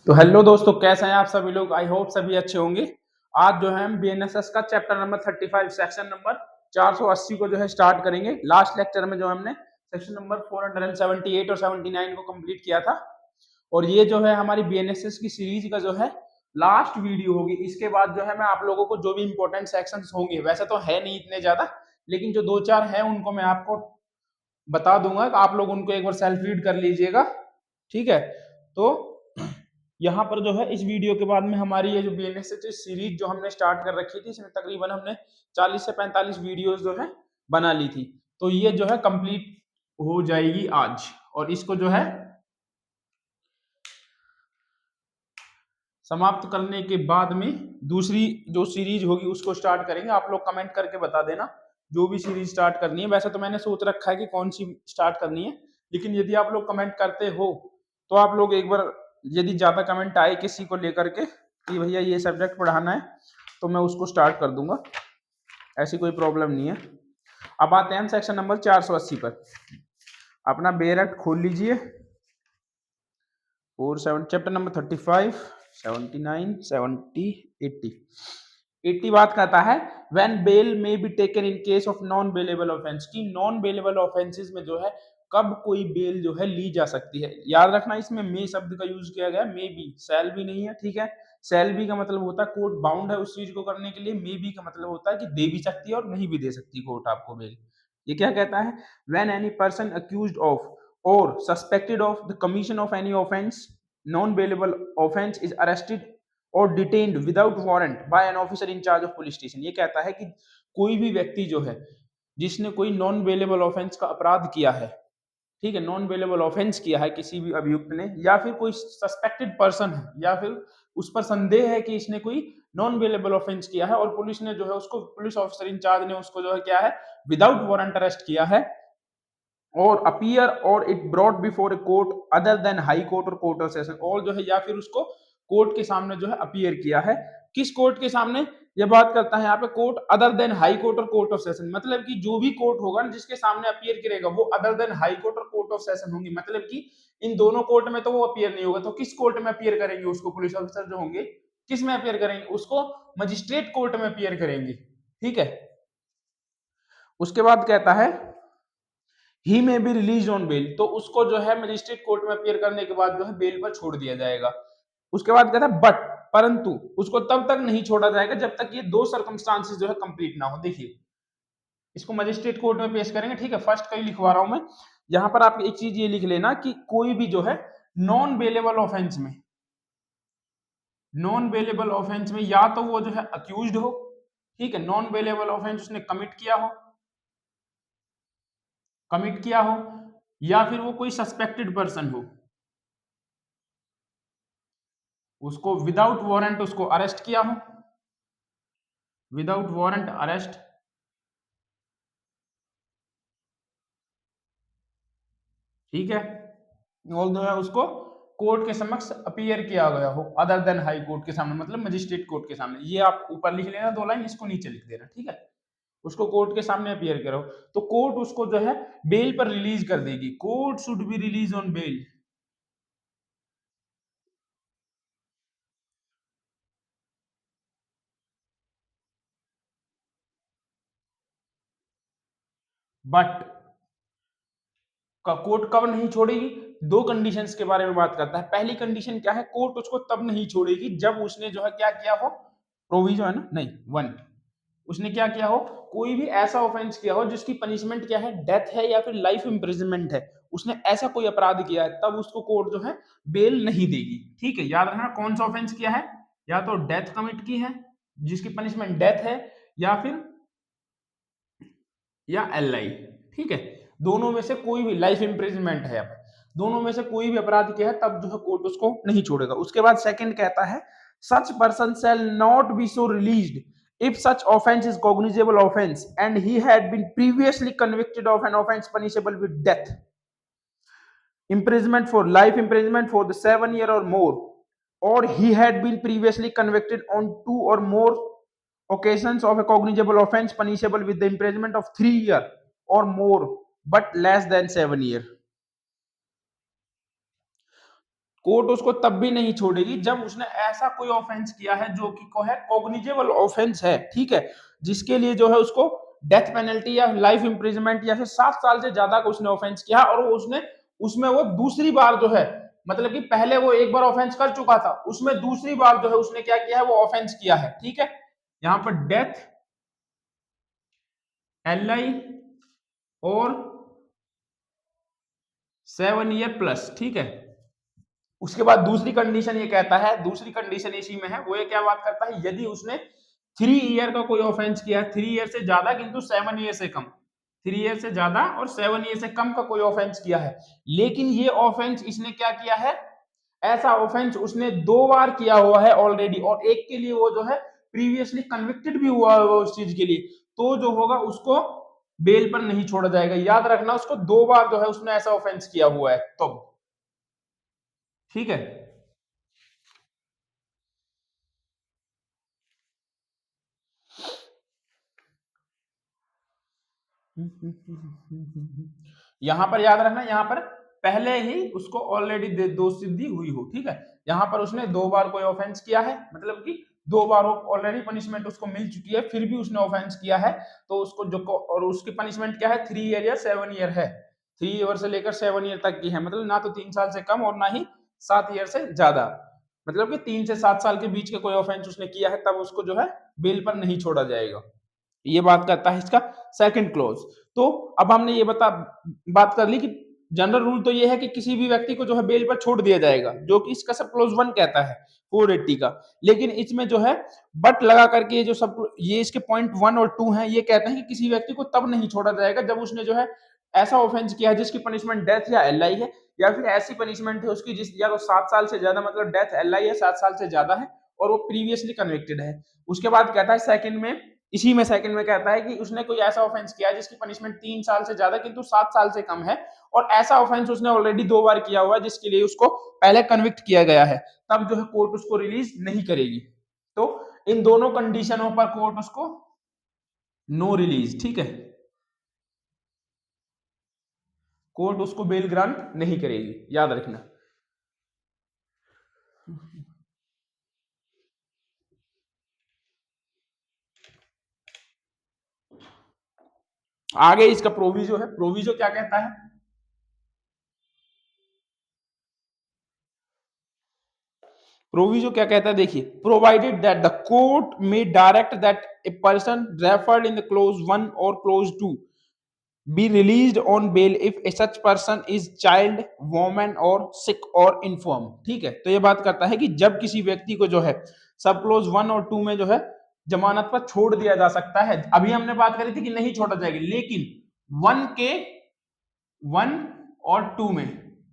तो हेलो दोस्तों, कैसे हैं आप सभी लोग। आई होप सभी अच्छे होंगे। आज जो है हम बीएनएसएस का चैप्टर नंबर 35 सेक्शन नंबर 480 को जो है स्टार्ट करेंगे। लास्ट लेक्चर में जो हमने सेक्शन नंबर 478 और 79 को कंप्लीट किया था, और ये जो है हमारी बीएनएसएस की सीरीज का जो है लास्ट वीडियो होगी। इसके बाद जो है मैं आप लोगों को जो भी इंपॉर्टेंट सेक्शंस होंगे, वैसे तो है नहीं इतने ज्यादा, लेकिन जो दो चार हैं उनको मैं आपको बता दूंगा। आप लोग उनको एक बार सेल्फ रीड कर लीजिएगा, ठीक है। तो यहाँ पर जो है इस वीडियो के बाद में हमारी ये जो बीएनएसएस सीरीज जो हमने स्टार्ट कर रखी थी, इसमें तकरीबन हमने 40 से 45 वीडियोस जो है बना ली थी। तो ये जो है कंप्लीट हो जाएगी आज, और इसको जो है समाप्त करने के बाद में दूसरी जो सीरीज होगी उसको स्टार्ट करेंगे। आप लोग कमेंट करके बता देना जो भी सीरीज स्टार्ट करनी है। वैसे तो मैंने सोच रखा है कि कौन सी स्टार्ट करनी है, लेकिन यदि आप लोग कमेंट करते हो तो आप लोग एक बार, यदि ज्यादा कमेंट आए किसी को लेकर के कि भैया ये सब्जेक्ट पढ़ाना है, तो मैं उसको स्टार्ट कर दूंगा, ऐसी कोई प्रॉब्लम नहीं है। अब आते हैं सेक्शन नंबर 480 पर। अपना बेरट खोल लीजिए और चैप्टर नंबर 35, 79, 70, 80। 80 बात करता है when bail may be taken in case of non bailable offence, की नॉन बेलेबल ऑफेंसेस में जो है कब कोई बेल जो है ली जा सकती है। याद रखना इसमें मे शब्द का यूज किया गया, मे बी, सेल भी नहीं है, ठीक है। सेल बी का मतलब होता है कोर्ट बाउंड है उस चीज को करने के लिए, मे बी का मतलब होता है कि दे भी सकती है और नहीं भी दे सकती कोर्ट आपको बेल। ये क्या कहता है, when any person accused of or suspected of the commission of any offense, non-bailable offense is arrested or detained without warrant by an officer in charge of police station। ये कहता है कि कोई भी व्यक्ति जो है जिसने कोई नॉन बेलेबल ऑफेंस का अपराध किया है, ठीक है, नॉन बेलेबल ऑफेंस किया है किसी भी अभियुक्त ने, या फिर कोई सस्पेक्टेड पर्सन है, या फिर उस पर संदेह है कि इसने कोई नॉन बेलेबल ऑफेंस किया है, और पुलिस ने जो है उसको, पुलिस ऑफिसर इंचार्ज ने उसको जो है क्या है, विदाउट वारंट अरेस्ट किया है, और अपीयर और it brought before a court other than high court और कोर्ट ऑफ सेशन, और जो है या फिर उसको कोर्ट के सामने जो है अपीयर किया है। किस कोर्ट के सामने, ये बात करता है यहाँ पे, court other than high court और कोर्ट ऑफ सेशन, मतलब कि जो भी कोर्ट होगा ना जिसके सामने अपीयर करेगा वो अदर देन हाई कोर्ट और कोर्ट ऑफ सेशन होंगी, मतलब कि इन दोनों कोर्ट में तो वो अपीयर नहीं होगा। तो किस कोर्ट में अपीयर करेंगे उसको पुलिस ऑफिसर जो होंगे, किस में अपीयर करेंगे उसको, मजिस्ट्रेट कोर्ट में अपीयर करेंगे, ठीक है। उसके बाद कहता है ही में बी रिलीज ऑन बेल, तो उसको जो है मजिस्ट्रेट कोर्ट में अपीयर करने के बाद जो है बेल पर छोड़ दिया जाएगा। उसके बाद कहता है बट, परंतु उसको तब तक नहीं छोड़ा जाएगा जब तक ये दो सर्कमस्टांसेस जो है कंप्लीट ना हो। देखिए इसको मजिस्ट्रेट कोर्ट में पेश करेंगे, ठीक है, फर्स्ट कहीं लिखवा रहा हूं मैं। यहां पर आप एक चीज ये लिख लेना कि कोई भी जो है नॉन बेलेबल ऑफेंस में, नॉन बेलेबल ऑफेंस में या तो वो जो है अक्यूज्ड हो, ठीक है, नॉन बेलेबल ऑफेंस उसने कमिट किया हो, या फिर वो कोई सस्पेक्टेड पर्सन हो, उसको विदाउट वारंट उसको अरेस्ट किया हो, विदाउट वारंट अरेस्ट, ठीक है, और जो है उसको कोर्ट के समक्ष अपीयर किया गया हो अदर देन हाई कोर्ट के सामने, मतलब मजिस्ट्रेट कोर्ट के सामने। ये आप ऊपर लिख लेना दो लाइन, इसको नीचे लिख देना, ठीक है। उसको कोर्ट के सामने अपीयर करो तो कोर्ट उसको जो है बेल पर रिलीज कर देगी। Court should be release on bail, but court कब नहीं छोड़ेगी, दो कंडीशंस के बारे में बात करता है। पहली कंडीशन क्या है, कोर्ट उसको तब नहीं छोड़ेगी जब उसने जो है क्या किया हो, प्रोविजन है ना, नहीं, वन, उसने क्या किया हो, कोई भी ऐसा ऑफेंस किया हो जिसकी पनिशमेंट क्या है, डेथ है या फिर लाइफ इंप्रिजनमेंट है, उसने ऐसा कोई अपराध किया है, तब उसको कोर्ट जो है बेल नहीं देगी, ठीक है। याद रखना कौन सा ऑफेंस किया है, या तो डेथ कमिट की है जिसकी पनिशमेंट डेथ है, या फिर या एल आई, ठीक है, दोनों में से कोई भी, लाइफ इंप्रिजनमेंट है, दोनों में से कोई भी अपराध किया है तब जो है कोर्ट उसको नहीं छोड़ेगा। उसके बाद सेकंड कहता है such person shall not be so released if such offense is cognizable offense and he had been previously convicted of an offense punishable with death, imprisonment for life imprisonment for the 7 year or more, or he had been previously convicted on 2 or more occasions of a cognizable offense punishable with the imprisonment of 3 year or more but less than 7 year। Court उसको तब भी नहीं छोड़ेगी जब उसने ऐसा कोई offence किया है जो कि को है कॉग्निजेबल ऑफेंस है, ठीक है, जिसके लिए जो है उसको डेथ पेनल्टी या लाइफ इंप्रिजनमेंट या फिर 7 साल से ज्यादा का उसने ऑफेंस किया और उसने उसमें वो दूसरी बार जो है, मतलब कि पहले वो एक बार ऑफेंस कर चुका था, उसमें दूसरी बार जो है उसने क्या किया है, वो ऑफेंस किया है, ठीक है। यहां पर डेथ, LI और 7 ईयर प्लस, ठीक है। उसके बाद दूसरी कंडीशन ये कहता है, दूसरी कंडीशन इसी में है, वो ये क्या बात करता है, यदि उसने 3 ईयर का कोई ऑफेंस किया है, 3 ईयर से ज्यादा किंतु 7 ईयर से कम, 3 ईयर से ज्यादा और 7 ईयर से कम का कोई ऑफेंस किया है, लेकिन ये ऑफेंस इसने क्या किया है, ऐसा ऑफेंस उसने 2 बार किया हुआ है ऑलरेडी और एक के लिए वो जो है प्रीवियसली कन्विक्टेड भी हुआ है उस चीज के लिए, तो जो होगा उसको बेल पर नहीं छोड़ा जाएगा। याद रखना, उसको 2 बार जो है उसने ऐसा ऑफेंस किया हुआ है, तो ठीक है। यहां पर याद रखना, यहां पर पहले ही उसको ऑलरेडी दोष सिद्धि हुई हो, ठीक है। यहां पर उसने 2 बार कोई ऑफेंस किया है, मतलब कि 2 बार ऑलरेडी पनिशमेंट उसको मिल चुकी है, फिर भी उसने ऑफेंस किया है, तो उसको जो और उसकी पनिशमेंट क्या है, 3 ईयर या 7 ईयर है, 3 ईयर से लेकर 7 ईयर तक की है, मतलब ना तो 3 साल से कम और ना ही 7 ईयर से ज्यादा, मतलब कि 3 से 7 साल के बीच के कोई ऑफेंस उसने किया है, तब उसको जो है बेल पर नहीं छोड़ा जाएगा। ये बात करता है इसका सेकंड क्लॉज। तो अब हमने ये बात कर ली कि जनरल रूल तो ये है कि किसी भी व्यक्ति को जो है बेल पर छोड़ दिया जाएगा, जो कि इसका सब क्लॉज 1 कहता है 480 का, लेकिन इसमें जो है बट लगा करके ये जो सब ये इसके पॉइंट 1 और 2 हैं, ये कहते हैं कि किसी व्यक्ति को तब नहीं छोड़ा जाएगा जब उसने जो है ऐसा ऑफेंस किया है जिसकी पनिशमेंट डेथ या LI है, या फिर ऐसी पनिशमेंट है उसकी जिस या तो 7 साल से ज्यादा, मतलब डेथ LI है 7 साल से ज्यादा है और वो प्रीवियसली कन्विक्टेड है। उसके बाद कहता है सेकंड में, इसी में सेकंड में कहता है कि उसने कोई ऐसा ऑफेंस किया है जिसकी पनिशमेंट 3 साल से ज्यादा किंतु 7 साल से कम है, और ऐसा ऑफेंस उसने ऑलरेडी 2 बार किया हुआ है जिसके लिए उसको पहले कन्विक्ट किया गया है, तब जो है कोर्ट उसको रिलीज नहीं करेगी। तो इन दोनों कंडीशनों पर कोर्ट उसको नो रिलीज, ठीक है, कोर्ट उसको बेल ग्रांट नहीं करेगी, याद रखना। आगे इसका प्रोविजो है, प्रोविजो क्या कहता है, प्रोविजो क्या कहता है, देखिए, प्रोवाइडेड दैट द कोर्ट में direct that a person referred in the close 1 और close 2 be released on bail if a such person is child, woman or sick or infirm, ठीक है। तो ये बात करता है कि जब किसी व्यक्ति को जो है सब क्लोज 1 और 2 में जो है जमानत पर छोड़ दिया जा सकता है, अभी हमने बात करी थी कि नहीं छोड़ा जाएगा, लेकिन 1 और 2 में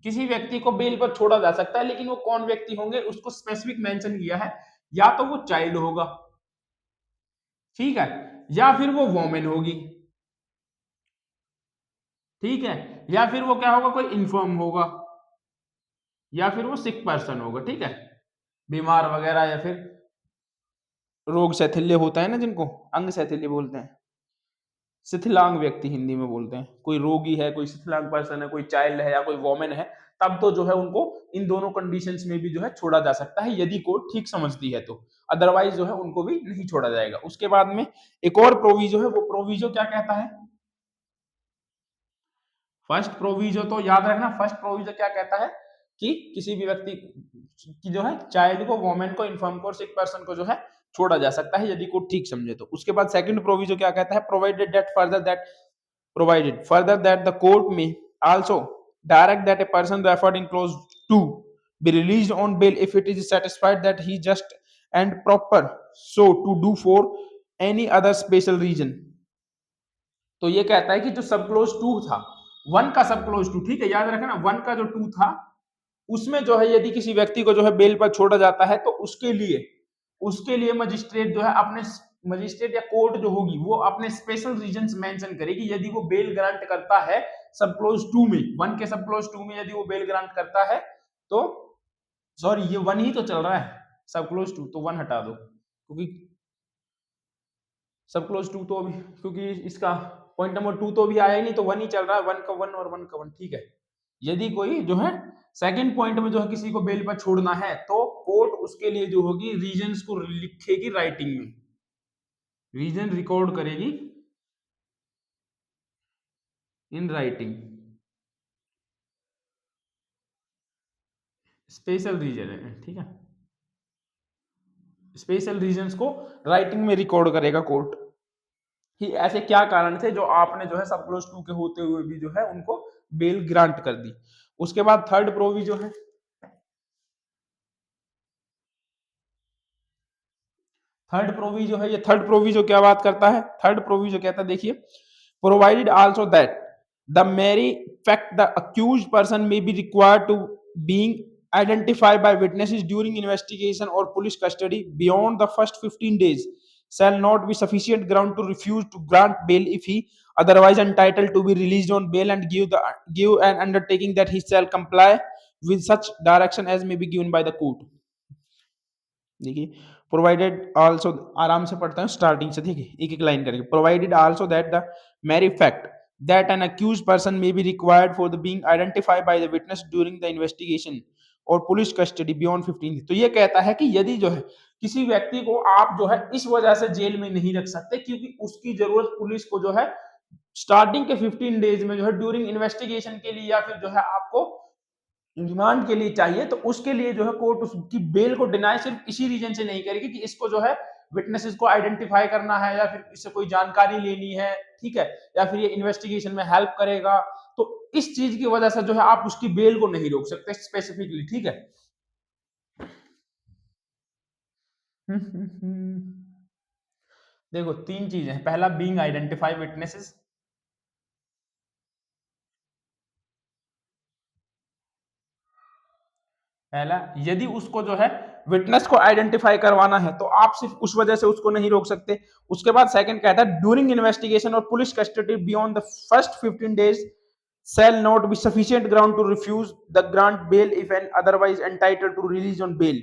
किसी व्यक्ति को बेल पर छोड़ा जा सकता है, लेकिन वो कौन व्यक्ति होंगे उसको स्पेसिफिक मेंशन किया है, या तो वो चाइल्ड होगा, ठीक है, या फिर वो वोमेन होगी, ठीक है, या फिर वो क्या होगा, कोई इन्फॉर्म होगा, या फिर वो सिक पर्सन होगा, ठीक है, बीमार वगैरह, या फिर रोग शैथिल्य होता है ना, जिनको अंग शैथिल्य बोलते हैं, शिथिलांग व्यक्ति हिंदी में बोलते हैं, कोई रोगी है, कोई शिथिलांग पर्सन है, कोई चाइल्ड है या कोई वोमेन है, तब तो जो है उनको इन दोनों कंडीशंस में भी जो है छोड़ा जा सकता है, यदि कोर्ट ठीक समझती है तो, अदरवाइज जो है उनको भी नहीं छोड़ा जाएगा। उसके बाद में एक और प्रोविजो है, वो प्रोविजो क्या कहता है, फर्स्ट प्रोविजो तो याद रखना, फर्स्ट प्रोविजो क्या कहता है कि किसी भी व्यक्ति की जो है चाइल्ड को, वोमेन को, इन्फर्म को और सिक पर्सन को जो है छोड़ा जा सकता है यदि कोर्ट ठीक समझे तो। उसके बाद सेकंड प्रोविजो क्या कहता है, provided further that the court में also direct that a person referred in clause 2 be released on bail if it is satisfied that he just and proper so to do for any other special reason। तो ये कहता है कि जो सब clause 2 था, 1 का सब क्लोज 2, ठीक है, याद रखना 1 का जो 2 था उसमें जो है यदि किसी व्यक्ति को जो है बेल पर छोड़ा जाता है तो उसके लिए मजिस्ट्रेट जो है अपने, मजिस्ट्रेट या कोर्ट जो होगी वो अपने स्पेशल रीजंस मेंशन करेगी, यदि वो बेल ग्रांट करता है सब क्लोज 2 में, 1 के सब क्लोज 2 में यदि वो बेल ग्रांट करता है तो, सॉरी ये 1 ही तो चल रहा है, सब क्लोज 2 तो 1 हटा दो, क्योंकि सब क्लोज 2 तो अभी, क्योंकि इसका पॉइंट नंबर 2 तो अभी आया ही नहीं, तो 1 ही चल रहा है, 1 का 1 और 1 का 1, ठीक है। यदि कोई जो है सेकंड पॉइंट में जो है किसी को बेल पर छोड़ना है तो कोर्ट उसके लिए जो होगी रीजंस को लिखेगी राइटिंग में, रीजन रिकॉर्ड करेगी इन राइटिंग, स्पेशल रीजन है, ठीक है, स्पेशल रीजंस को राइटिंग में रिकॉर्ड करेगा कोर्ट कि ऐसे क्या कारण थे जो आपने जो है सब क्लोज टू के होते हुए भी जो है उनको बेल ग्रांट कर दी। उसके बाद थर्ड प्रोविजो है, थर्ड प्रोविजो है, ये थर्ड प्रोविजो क्या बात करता है, थर्ड प्रोविजो कहता है देखिए, provided also that the mere fact the accused person may be required to being identified by witnesses during investigation or police custody beyond the first 15 days shall not be sufficient ground to refuse to grant bail if he otherwise entitled to be released on bail and give an undertaking that he shall comply with such direction as may be given by the court। देखिए, provided also, आराम से पढ़ता हूँ starting से, ठीक है, एक एक लाइन करके, provided also that the mere fact that an accused person may be required for the being identified by the witness during the investigation और पुलिस कस्टडी बियॉन्ड 15। तो ये कहता है कि यदि जो है किसी व्यक्ति को आप जो है इस वजह से जेल में नहीं रख सकते क्योंकि उसकी जरूरत पुलिस को जो है स्टार्टिंग के 15 डेज में जो है ड्यूरिंग इन्वेस्टिगेशन के लिए या फिर जो है आपको रिमांड के लिए चाहिए, तो उसके लिए जो है कोर्ट उसकी बेल को डिनाई सिर्फ इसी रीजन से नहीं करेगी कि इसको जो है विटनेसेस को आइडेंटिफाई करना है या फिर इससे कोई जानकारी लेनी है, ठीक है, या फिर ये इन्वेस्टिगेशन में हेल्प करेगा, तो इस चीज की वजह से जो है आप उसकी बेल को नहीं रोक सकते स्पेसिफिकली, ठीक है। देखो तीन चीजें हैं, पहला बीइंग आइडेंटिफाई विटनेसेस, पहला यदि उसको जो है विटनेस को आइडेंटिफाई करवाना है तो आप सिर्फ उस वजह से उसको नहीं रोक सकते। उसके बाद सेकंड कहता है ड्यूरिंग इन्वेस्टिगेशन और police custody beyond the first 15 days shall not be sufficient ground to refuse the grant bail if an otherwise entitled to release on bail।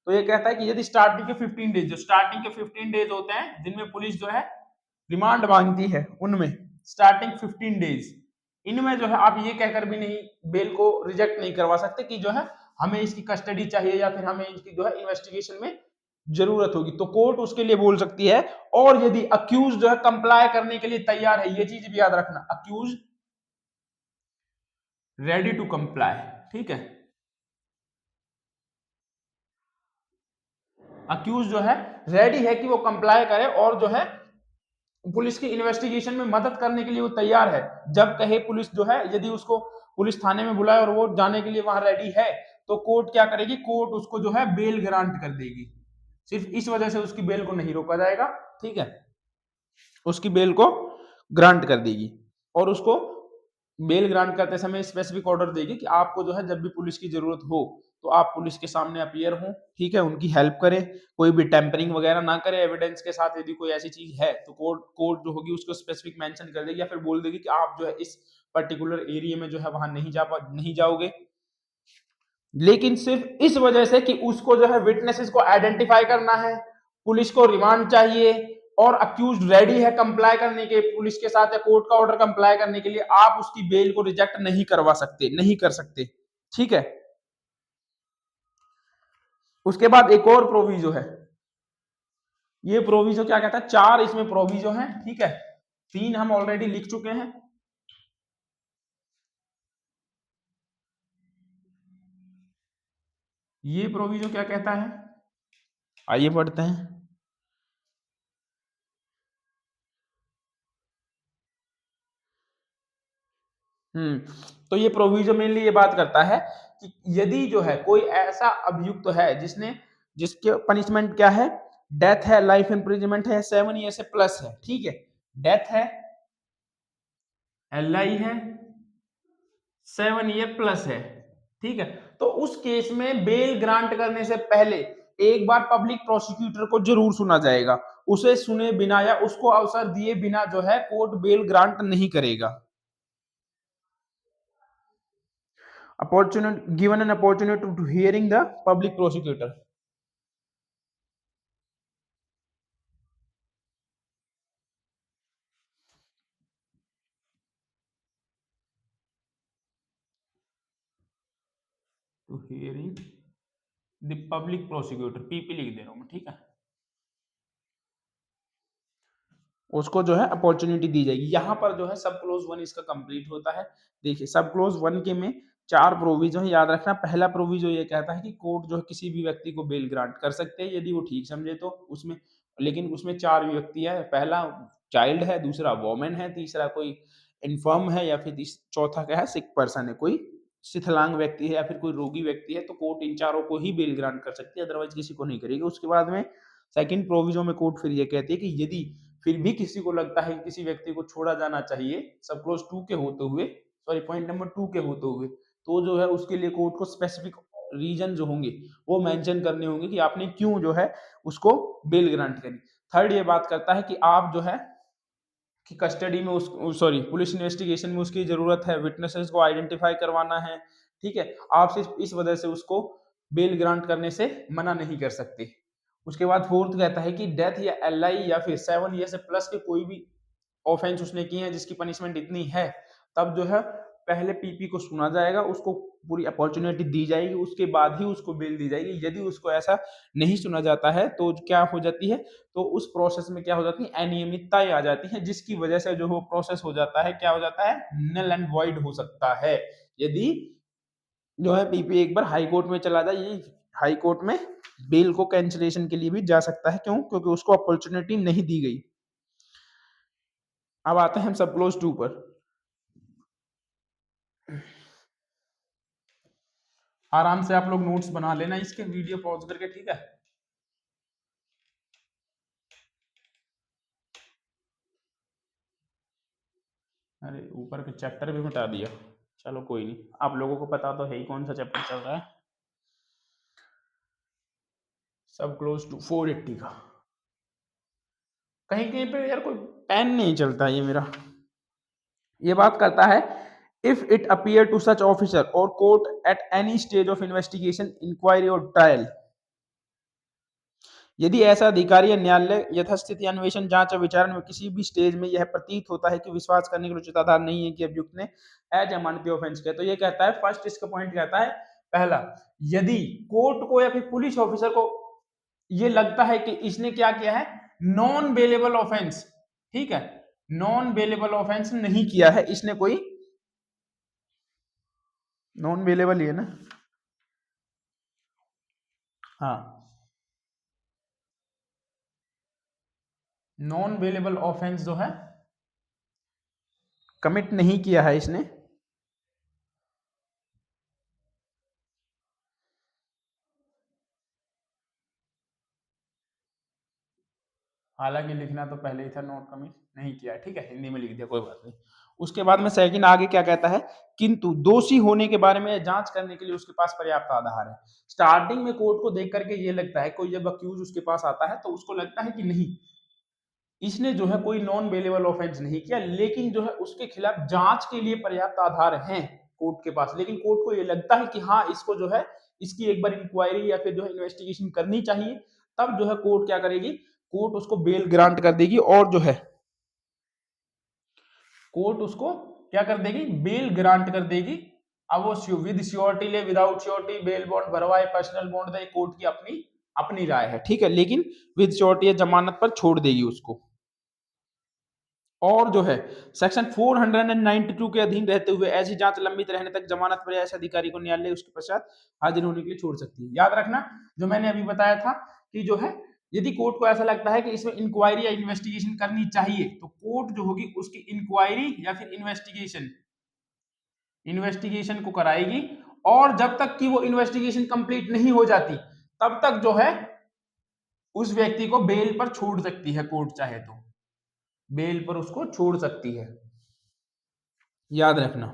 तो ये कहता है कि यदि स्टार्टिंग के 15 डेज, जो स्टार्टिंग के 15 डेज होते हैं जिनमें पुलिस जो है रिमांड मांगती है, उनमें स्टार्टिंग 15 डेज, इनमें जो है आप ये कहकर भी नहीं बेल को रिजेक्ट नहीं करवा सकते कि जो है हमें इसकी कस्टडी चाहिए या फिर हमें इसकी जो है इन्वेस्टिगेशन में जरूरत होगी, तो कोर्ट उसके लिए बोल सकती है। और यदि अक्यूज जो है कंप्लाई करने के लिए तैयार है, ये चीज भी याद रखना, अक्यूज रेडी टू कंप्लाई, ठीक है, अक्यूज जो है रेडी है कि वो कंप्लाई करे और जो है पुलिस की इन्वेस्टिगेशन में मदद करने के लिए वो तैयार है, जब कहे पुलिस जो है, यदि उसको पुलिस थाने में बुलाए और वो जाने के लिए वहां रेडी है तो कोर्ट क्या करेगी, कोर्ट उसको जो है बेल ग्रांट कर देगी, सिर्फ इस वजह से उसकी बेल को नहीं रोका जाएगा, ठीक है, उसकी बेल को ग्रांट कर देगी और उसको बेल ग्रांट करते समय स्पेसिफिक ऑर्डर देगी कि आपको जो है जब भी पुलिस की जरूरत हो तो आप पुलिस के सामने अपीयर हो, ठीक है, उनकी हेल्प करें, कोई भी टेम्परिंग वगैरह ना करे एविडेंस के साथ, यदि कोई ऐसी चीज है तो कोर्ट कोर्ट जो होगी उसको स्पेसिफिक मेंशन कर देगी या फिर बोल देगी कि आप जो है इस पर्टिकुलर एरिया में जो है वहां नहीं जाओगे, लेकिन सिर्फ इस वजह से कि उसको जो है विटनेसेस को आइडेंटिफाई करना है, पुलिस को रिमांड चाहिए और अक्यूज रेडी है कंप्लाई करने के पुलिस के साथ या कोर्ट का ऑर्डर कंप्लाई करने के लिए, आप उसकी बेल को रिजेक्ट नहीं करवा सकते, नहीं कर सकते, ठीक है। उसके बाद एक और प्रोविजो है, ये प्रोविजो क्या कहता है, चार इसमें प्रोविजो है, ठीक है, तीन हम ऑलरेडी लिख चुके हैं। ये प्रोविजो क्या कहता है, आइए पढ़ते हैं। तो ये प्रोविजन मेनली ये बात करता है कि यदि जो है कोई ऐसा अभियुक्त तो है जिसने जिसके पनिशमेंट क्या है, डेथ है, लाइफ इम्प्रिजनमेंट है, 7 ईयर से प्लस है, ठीक है, डेथ है, LI है, 7 ईयर प्लस है, ठीक है, तो उस केस में बेल ग्रांट करने से पहले एक बार पब्लिक प्रोसिक्यूटर को जरूर सुना जाएगा, उसे सुने बिना या उसको अवसर दिए बिना जो है कोर्ट बेल ग्रांट नहीं करेगा। Opportunity given an opportunity to hearing the public prosecutor। To hearing the public prosecutor, PP लिख दे रहा हूं मैं, ठीक है। उसको जो है अपॉर्चुनिटी दी जाएगी। यहाँ पर जो है सब क्लोज वन इसका कंप्लीट होता है। देखिए सब क्लोज वन के में चार प्रोविजन याद रखना। पहला प्रोविजन ये कहता है कि कोर्ट जो है किसी भी व्यक्ति को बेल ग्रांट कर सकते हैं यदि वो ठीक समझे तो उसमें, लेकिन उसमें चार व्यक्ति है। पहला चाइल्ड है, दूसरा वोमेन है, तीसरा कोई इन्फर्म है, या फिर चौथा क्या है सिक पर्सन है, कोई शिथिलांग व्यक्ति है या फिर कोई रोगी व्यक्ति है। तो कोर्ट इन चारों को ही बेल ग्रांट कर सकती है, अदरवाइज किसी को नहीं करेगी। उसके बाद में सेकंड प्रोविजन में कोर्ट फिर ये कहती है कि यदि फिर भी किसी को लगता है कि किसी व्यक्ति को छोड़ा जाना चाहिए सब क्लोज टू के होते हुए, सॉरी पॉइंट नंबर टू के होते हुए, तो जो है उसके लिए कोर्ट को स्पेसिफिक रीजन जो होंगे वो मेंशन करने होंगे कि आपने क्यों जो है उसको बेल ग्रांट करी। थर्ड ये बात करता है कि आप जो है कि कस्टडी में उस सॉरी पुलिस इन्वेस्टिगेशन में उसकी जरूरत है, विटनेसेस को आइडेंटिफाई करवाना है, ठीक है। आप सिर्फ इस वजह से उसको बेल ग्रांट करने से मना नहीं कर सकते। उसके बाद फोर्थ कहता है कि डेथ या एलआई या फिर 7 ईयर से प्लस के कोई भी ऑफेंस उसने किए हैं जिसकी पनिशमेंट इतनी है, तब जो है पहले पीपी को सुना जाएगा, उसको पूरी अपॉर्चुनिटी दी जाएगी, उसके बाद ही उसको बेल दी जाएगी। यदि उसको ऐसा नहीं सुना जाता है तो क्या हो जाती है, तो उस प्रोसेस में क्या हो जाती है, अनियमितताएं आ जाती है, जिसकी वजह से जो वो प्रोसेस हो जाता है क्या हो जाता है, नल एंड वॉइड हो सकता है। यदि जो है पीपी एक बार हाई कोर्ट में चला जाए, ये हाई कोर्ट में बेल को कैंसिलेशन के लिए भी जा सकता है। क्यों? क्योंकि उसको अपॉर्चुनिटी नहीं दी गई। अब आते हैं हम सब क्लोज टू पर। आराम से आप लोग नोट्स बना लेना इसके, वीडियो पॉज करके, ठीक है। अरे ऊपर के चैप्टर भी मिटा दिया, चलो कोई नहीं, आप लोगों को पता तो है ही कौन सा चैप्टर चल रहा है। सब क्लोज टू 480 का कहीं कहीं पे यार कोई पेन नहीं चलता ये मेरा। ये बात करता है if it appear to such officer और court at any stage of investigation, inquiry और ट्रायल, यदि ऐसा अधिकारी या न्यायालय यथास्थिति अन्वेषण, जांच और विचारण में किसी भी स्टेज में यह प्रतीत होता है कि विश्वास करने के लिए उचित आधार नहीं है कि अभियुक्त ने अजमानती ऑफेंस किया, तो ये कहता है फर्स्ट इसका पॉइंट कहता है पहला, यदि कोर्ट को या फिर पुलिस ऑफिसर को ये लगता है कि इसने क्या किया है, नॉन बेलेबल ऑफेंस, ठीक है, नॉन बेलेबल ऑफेंस नहीं किया है इसने, कोई नॉन बेलेबल ही है ना, हाँ, नॉन बेलेबल ऑफेंस जो है कमिट नहीं किया है इसने, हालांकि लिखना तो पहले ही था, नोट कमिट नहीं किया, ठीक है, हिंदी में लिख दिया, कोई बात नहीं। उसके बाद में सेकंड आगे क्या कहता है, किंतु दोषी होने के बारे में जांच करने के लिए उसके पास पर्याप्त आधार है। स्टार्टिंग में कोर्ट को देख करके ये लगता है, कोई जब अक्यूज उसके पास आता है तो उसको लगता है कि नहीं इसने जो है कोई नॉन बेलेबल ऑफेंस नहीं किया, लेकिन जो है उसके खिलाफ जांच के लिए पर्याप्त आधार हैं कोर्ट के पास, लेकिन कोर्ट को ये लगता है कि हाँ इसको जो है इसकी एक बार इंक्वायरी या फिर जो है इन्वेस्टिगेशन करनी चाहिए, तब जो है कोर्ट क्या करेगी, कोर्ट उसको बेल ग्रांट कर देगी, और जो है कोर्ट उसको क्या कर देगी, बेल ग्रांट कर देगी। अब वो विद श्योरिटी ले विदाउट श्योरिटी, बेल बॉन्ड भरवाए, पर्सनल बॉन्ड दे, कोर्ट की अपनी अपनी राय है, ठीक है, लेकिन विद श्योरिटी या जमानत पर छोड़ देगी उसको। और जो है सेक्शन 492 के अधीन रहते हुए ऐसी जांच लंबित रहने तक जमानत पर ऐसे अधिकारी को न्यायालय उसके पश्चात हाजिर होने के लिए छोड़ सकती है। याद रखना जो मैंने अभी बताया था कि जो है यदि कोर्ट को ऐसा लगता है कि इसमें इंक्वायरी या इन्वेस्टिगेशन करनी चाहिए, तो कोर्ट जो होगी उसकी इंक्वायरी या फिर इन्वेस्टिगेशन को कराएगी, और जब तक कि वो इन्वेस्टिगेशन कंप्लीट नहीं हो जाती तब तक जो है उस व्यक्ति को बेल पर छोड़ सकती है, कोर्ट चाहे तो बेल पर उसको छोड़ सकती है, याद रखना।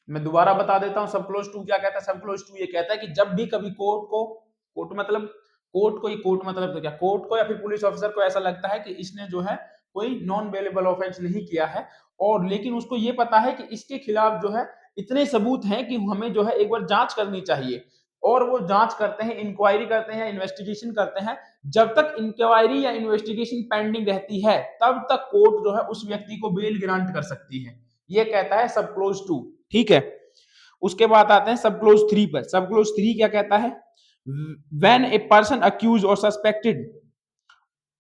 मैं दोबारा बता देता हूं सब क्लोज टू क्या कहता है। सब क्लोज टू ये कहता है कि जब भी कभी कोर्ट मतलब तो क्या, कोर्ट को या फिर पुलिस ऑफिसर को ऐसा लगता है कि इसने जो है कोई नॉन बेलेबल ऑफेंस नहीं किया है, और लेकिन उसको ये पता है कि इसके खिलाफ जो है इतने सबूत हैं कि हमें जो है एक बार जांच करनी चाहिए, और वो जांच करते हैं, इंक्वायरी करते हैं, इन्वेस्टिगेशन करते हैं, जब तक इंक्वायरी या इन्वेस्टिगेशन पेंडिंग रहती है तब तक कोर्ट जो है उस व्यक्ति को बेल ग्रांट कर सकती है। ये कहता है सब क्लोज टू। ठीक है। उसके बाद आते हैं सब क्लोज 3 पर। सब क्लोज 3 क्या कहता है? व्हेन ए पर्सन अक्यूज और suspected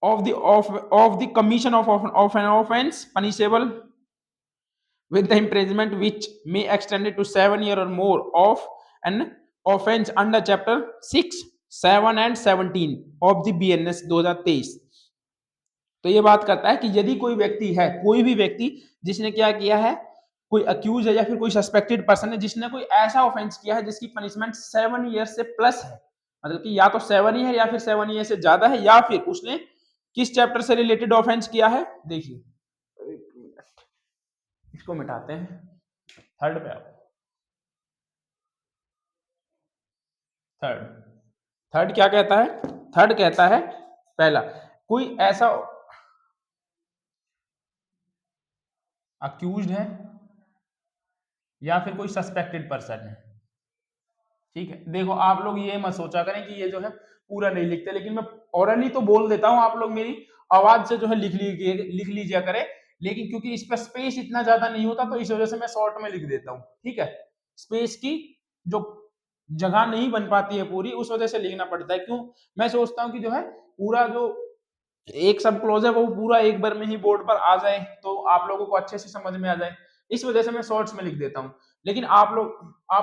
of the commission of an offense punishable with the imprisonment which may extend it to 7 years or more of an offense under chapter 6, 7 and 17 of the BNS 2023। तो ये बात करता है कि यदि कोई व्यक्ति है, कोई भी व्यक्ति जिसने क्या किया है, कोई अक्यूज है या फिर कोई सस्पेक्टेड पर्सन है जिसने कोई ऐसा ऑफेंस किया है जिसकी पनिशमेंट 7 ईयर से प्लस है, मतलब कि या तो 7 ईयर या फिर 7 ईयर से ज्यादा है, या फिर उसने किस चैप्टर से रिलेटेड ऑफेंस किया है? देखिए, इसको मिटाते हैं, थर्ड पे आओ। थर्ड थर्ड क्या कहता है? थर्ड कहता है, पहला, कोई ऐसा अक्यूज्ड है या फिर कोई सस्पेक्टेड पर्सन है, ठीक है। देखो आप लोग ये मत सोचा करें कि ये जो है पूरा नहीं लिखते, लेकिन मैं ओरली तो बोल देता हूं, आप लोग मेरी आवाज से जो है लिख लीजिए करें, लेकिन क्योंकि इस पर स्पेस इतना ज्यादा नहीं होता तो इस वजह से मैं शॉर्ट में लिख देता हूं, ठीक है। स्पेस की जो जगह नहीं बन पाती है पूरी, उस वजह से लिखना पड़ता है। क्यों? मैं सोचता हूँ कि जो है पूरा जो एक सब क्लोज है वो पूरा एक बार में ही बोर्ड पर आ जाए तो आप लोगों को अच्छे से समझ में आ जाए, इस वजह से मैं शॉर्ट्स में लिख देता हूँ। लेकिन आप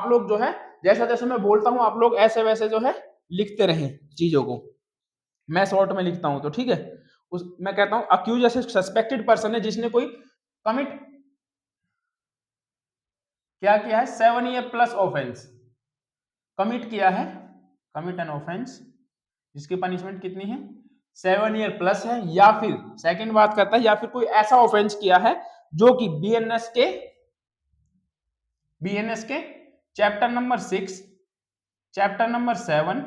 लोग जो है जैसा जैसे मैं बोलता हूँ आप लोग ऐसे वैसे जो है लिखते रहें चीजों को, मैं शॉर्ट में लिखता हूँ तो ठीक है। मैं कहता हूँ अक्यूज जैसे सस्पेक्टेड पर्सन है जिसने कोई कमिट क्या किया है, 7 ईयर प्लस ऑफेंस कमिट किया है, कमिट एन ऑफेंस जिसकी पनिशमेंट कितनी है, 7 ईयर प्लस है, या फिर सेकंड बात करता है या फिर कोई ऐसा ऑफेंस किया है जो कि बीएनएस के chapter number 6, chapter number 7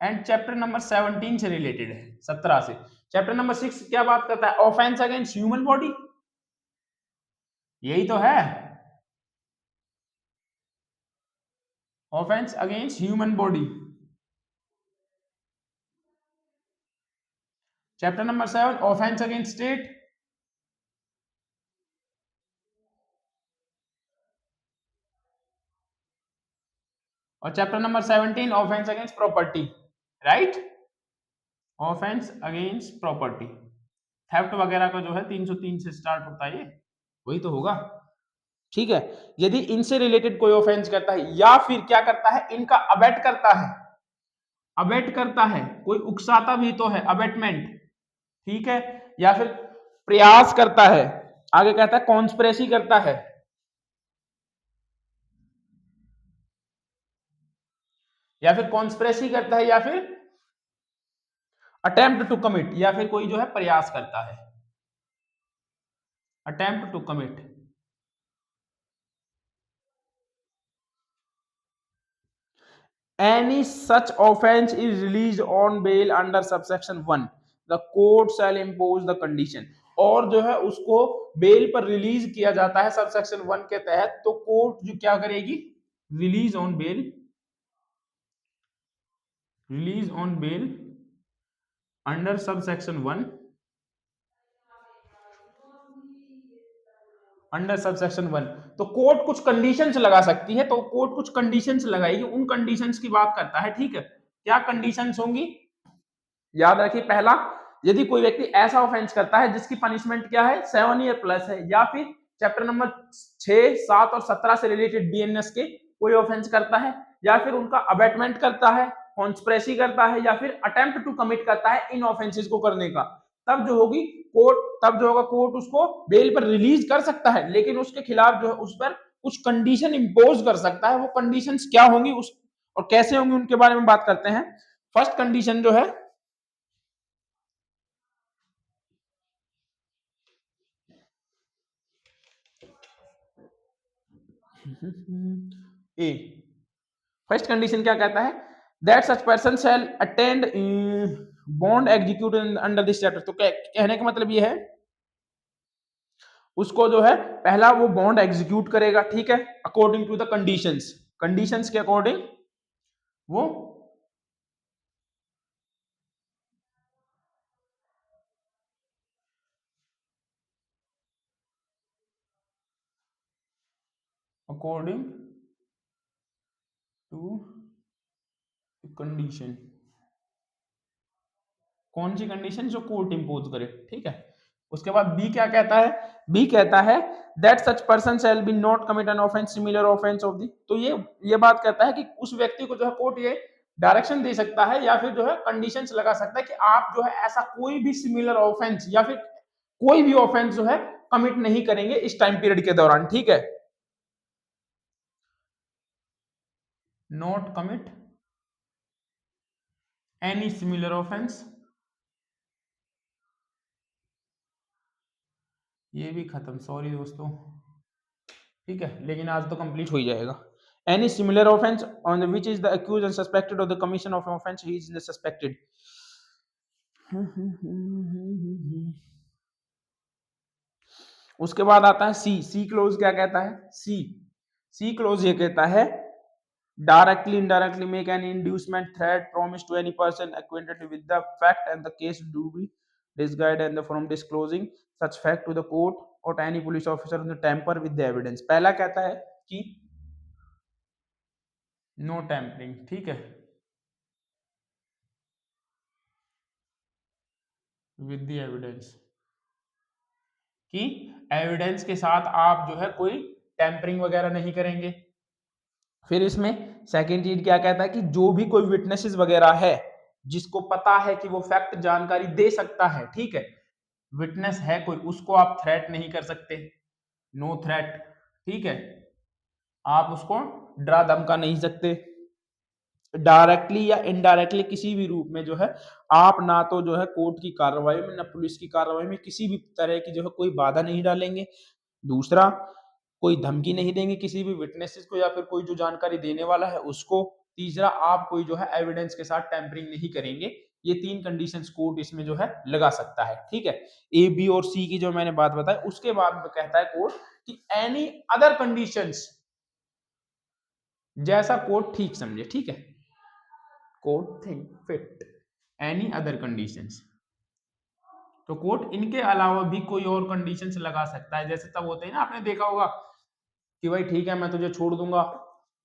and chapter number 17 से रिलेटेड है, 17 से। चैप्टर नंबर 6 क्या बात करता है? ऑफेंस अगेंस्ट ह्यूमन बॉडी, यही तो है, offence against human body. Chapter number 7 offence against state, और chapter number 17 offence against property, right. Offence against property, theft वगैरह का जो है 303 से स्टार्ट होता है, ये वही तो होगा, ठीक है। यदि इनसे रिलेटेड कोई ऑफेंस करता है या फिर क्या करता है, इनका अबेट करता है, अबेट करता है, कोई उकसाता भी तो है, अबेटमेंट, ठीक है, या फिर प्रयास करता है, आगे कहता है कॉन्स्पिरेसी करता है, या फिर कॉन्स्पिरेसी करता है, या फिर अटेम्प्ट टू कमिट, या फिर कोई जो है प्रयास करता है, attempt to commit. Any such offense is released on bail under subsection 1, the court shall impose the condition। और जो है उसको बेल पर रिलीज किया जाता है सबसेक्शन 1 के तहत, तो कोर्ट जो क्या करेगी, release on bail, release on bail under subsection 1, under subsection 1, तो कोर्ट कुछ कंडीशंस लगा सकती है, तो कोर्ट कुछ कंडीशंस लगाएगी, उन कंडीशंस की बात करता है, ठीक है। क्या कंडीशंस होंगी? याद रखिए, पहला, यदि कोई व्यक्ति ऐसा ऑफेंस करता है जिसकी पनिशमेंट क्या है, 7 ईयर प्लस है, या फिर चैप्टर नंबर 6, 7 और 17 से रिलेटेड बीएनएस के कोई ऑफेंस करता है, या फिर उनका अबेटमेंट करता है, कॉन्स्पिरेसी करता है, या फिर अटेम्प्ट टू कमिट करता है इन ऑफेंसेस को करने का, तब जो होगी कोर्ट, तब जो होगा कोर्ट उसको बेल पर रिलीज कर सकता है, लेकिन उसके खिलाफ जो है उस पर कुछ कंडीशन इंपोज कर सकता है। वो कंडीशंस क्या होंगी उस और कैसे होंगी उनके बारे में बात करते हैं। फर्स्ट कंडीशन जो है, ए, फर्स्ट कंडीशन क्या कहता है, that such person shall attend bond execute under this chapter. तो कहने का मतलब ये है उसको जो है पहला वो बॉन्ड एग्जीक्यूट करेगा, ठीक है, according to the conditions, conditions के अकॉर्डिंग वो अकॉर्डिंग टू कंडीशन, कौन सी कंडीशन? जो कोर्ट इंपोज करे, ठीक है। उसके बाद बी क्या कहता है? बी कहता है that such person shall be not commit an offence similar offence of the. तो ये बात कहता है कि उस व्यक्ति को जो है कोर्ट ये डायरेक्शन दे सकता है या फिर जो है कंडीशंस लगा सकता है कि आप जो है ऐसा कोई भी सिमिलर ऑफेंस या फिर कोई भी ऑफेंस जो है कमिट नहीं करेंगे इस टाइम पीरियड के दौरान, ठीक है। Not commit any similar offence, ये भी खत्म, सॉरी दोस्तों, ठीक है, लेकिन आज तो कंप्लीट हो ही जाएगा। Any similar offence on which is the accused and suspected of the commission of offence he is suspected. उसके बाद आता है सी। सी क्लोज क्या कहता है? सी क्लोज ये कहता है directly indirectly make an inducement threat promise to any person acquainted with the fact and the case do be disguised and from disclosing such fact to the court or to any police officer who tamper with the evidence। पहला कहता है कि no tampering, ठीक है, with the evidence, कि evidence के साथ आप जो है कोई टैंपरिंग वगैरह नहीं करेंगे। फिर इसमें सेकंड चीज क्या कहता है कि जो भी कोई विटनेसेस वगैरह है जिसको पता है कि वो फैक्ट जानकारी दे सकता है, ठीक है, विटनेस है कोई, उसको आप थ्रेट नहीं कर सकते, नो थ्रेट, ठीक है, आप उसको डरा धमका नहीं सकते। डायरेक्टली या इनडायरेक्टली किसी भी रूप में जो है आप ना तो जो है कोर्ट की कार्रवाई में ना पुलिस की कार्रवाई में किसी भी तरह की जो है कोई बाधा नहीं डालेंगे। दूसरा, कोई धमकी नहीं देंगे किसी भी विटनेसेस को या फिर कोई जो जानकारी देने वाला है उसको। तीसरा, आप कोई जो है एविडेंस के साथ टैंपरिंग नहीं करेंगे। ये तीन कंडीशंस कोर्ट इसमें जो है लगा सकता है, ठीक है। ए, बी और सी की जो मैंने बात बताई, उसके बाद कहता है कोर्ट कि एनी अदर कंडीशंस, जैसा कोर्ट ठीक समझे, ठीक है, court think fit, any other conditions, तो कोर्ट इनके अलावा भी कोई और कंडीशंस लगा सकता है। जैसे तब होते हैं ना, आपने देखा होगा कि भाई ठीक है मैं तुझे छोड़ दूंगा,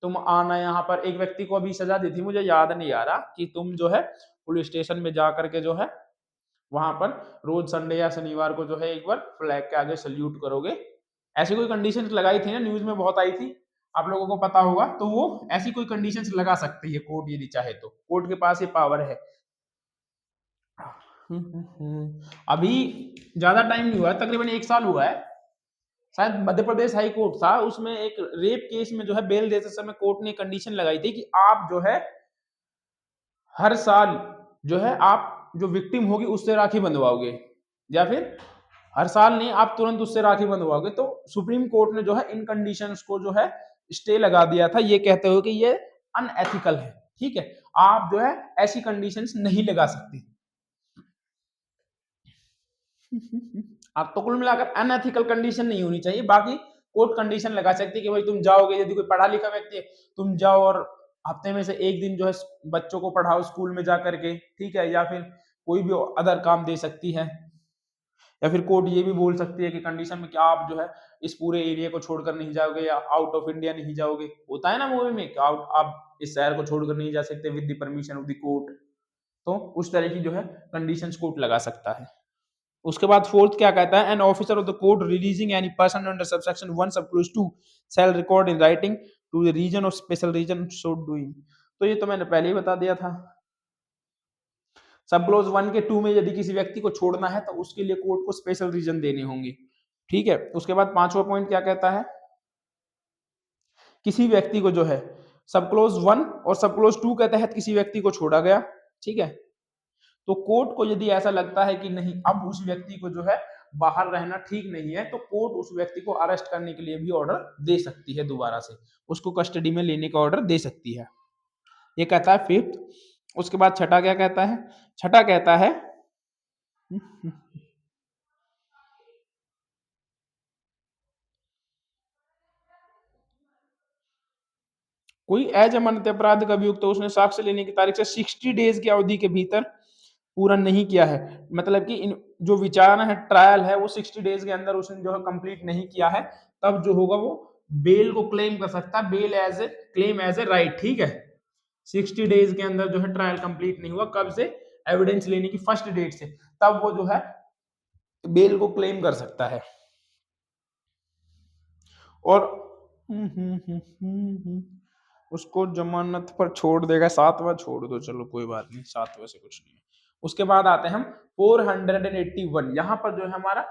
तुम आना यहाँ पर। एक व्यक्ति को अभी सजा दी थी, मुझे याद नहीं आ रहा, कि तुम जो है पुलिस स्टेशन में जा करके जो है वहां पर रोज संडे या शनिवार को जो है एक बार फ्लैग के आगे सल्यूट करोगे। ऐसी कोई कंडीशंस लगाई थी ना, न्यूज में बहुत आई थी, आप लोगों को पता होगा। तो वो ऐसी कोई कंडीशंस लगा सकती है कोर्ट यदि चाहे तो, कोर्ट के पास ये पावर है। अभी ज्यादा टाइम नहीं हुआ है, तकरीबन 1 साल हुआ है, शायद मध्य प्रदेश हाई कोर्ट था, उसमें एक रेप केस में जो है बेल देते समय कोर्ट ने कंडीशन लगाई थी कि आप जो है हर साल जो है आप जो विक्टिम होगी उससे राखी बंधवाओगे, या फिर हर साल नहीं, आप तुरंत उससे राखी बंधवाओगे। तो सुप्रीम कोर्ट ने जो है इन कंडीशंस को जो है स्टे लगा दिया था, ये कहते हुए कि ये अनएथिकल है, ठीक है, आप जो है ऐसी कंडीशंस नहीं लगा सकते। आप तो कुल मिलाकर अनएथिकल कंडीशन नहीं होनी चाहिए। बाकी कोर्ट कंडीशन लगा सकती है कि भाई तुम जाओगे, यदि कोई पढ़ा लिखा व्यक्ति है, तुम जाओ और हफ्ते में से एक दिन जो है बच्चों को पढ़ाओ स्कूल में जा करके, ठीक है, या फिर कोई भी अदर काम दे सकती है। या फिर कोर्ट ये भी बोल सकती है कि कंडीशन में कि आप जो है इस पूरे एरिया को छोड़कर नहीं जाओगे या आउट ऑफ इंडिया नहीं जाओगे। होता है ना मूवी में कि आप इस शहर को छोड़कर नहीं जा सकते with the permission of the court. तो उस तरह की जो है कंडीशंस कोर्ट लगा सकता है। उसके बाद फोर्थ क्या कहता है, an officer of the court releasing any person under subsection 1 sub clause 2 shall record in writing to the reason of special reason so doing. तो ये तो मैंने पहले ही बता दिया था। सब क्लोज 1 के 2 में यदि किसी व्यक्ति को छोड़ना है तो उसके लिए कोर्ट को स्पेशल रीजन देने होंगे, ठीक है। उसके बाद पांचवा पॉइंट क्या कहता है, किसी व्यक्ति को जो है सब क्लोज 1 और सब क्लोज 2 के तहत किसी व्यक्ति को छोड़ा गया, ठीक है, तो कोर्ट को यदि ऐसा लगता है कि नहीं अब उस व्यक्ति को जो है बाहर रहना ठीक नहीं है, तो कोर्ट उस व्यक्ति को अरेस्ट करने के लिए भी ऑर्डर दे सकती है, दोबारा से उसको कस्टडी में लेने का ऑर्डर दे सकती है। ये कहता है फिफ्थ। उसके बाद छठा क्या कहता है, छठा कहता है कोई अजमानत अपराध का अभियुक्त तो उसने साक्ष्य लेने की तारीख से 60 डेज की अवधि के भीतर पूरा नहीं किया है, मतलब कि इन जो विचारणा है ट्रायल है वो 60 डेज के अंदर उसने जो है कंप्लीट नहीं किया है, तब जो होगा वो बेल को क्लेम कर सकता है, bail as a claim as a right, ठीक है। 60 डेज के अंदर जो है ट्रायल कंप्लीट नहीं हुआ, कब से, एविडेंस लेने की फर्स्ट डेट से, तब वो जो है बेल को क्लेम कर सकता है। और उसको जमानत पर छोड़ देगा, 7वां छोड़ दो, चलो कोई बात नहीं, 7वें से कुछ नहीं है। उसके बाद आते हैं हम 481, यहाँ पर जो है हमारा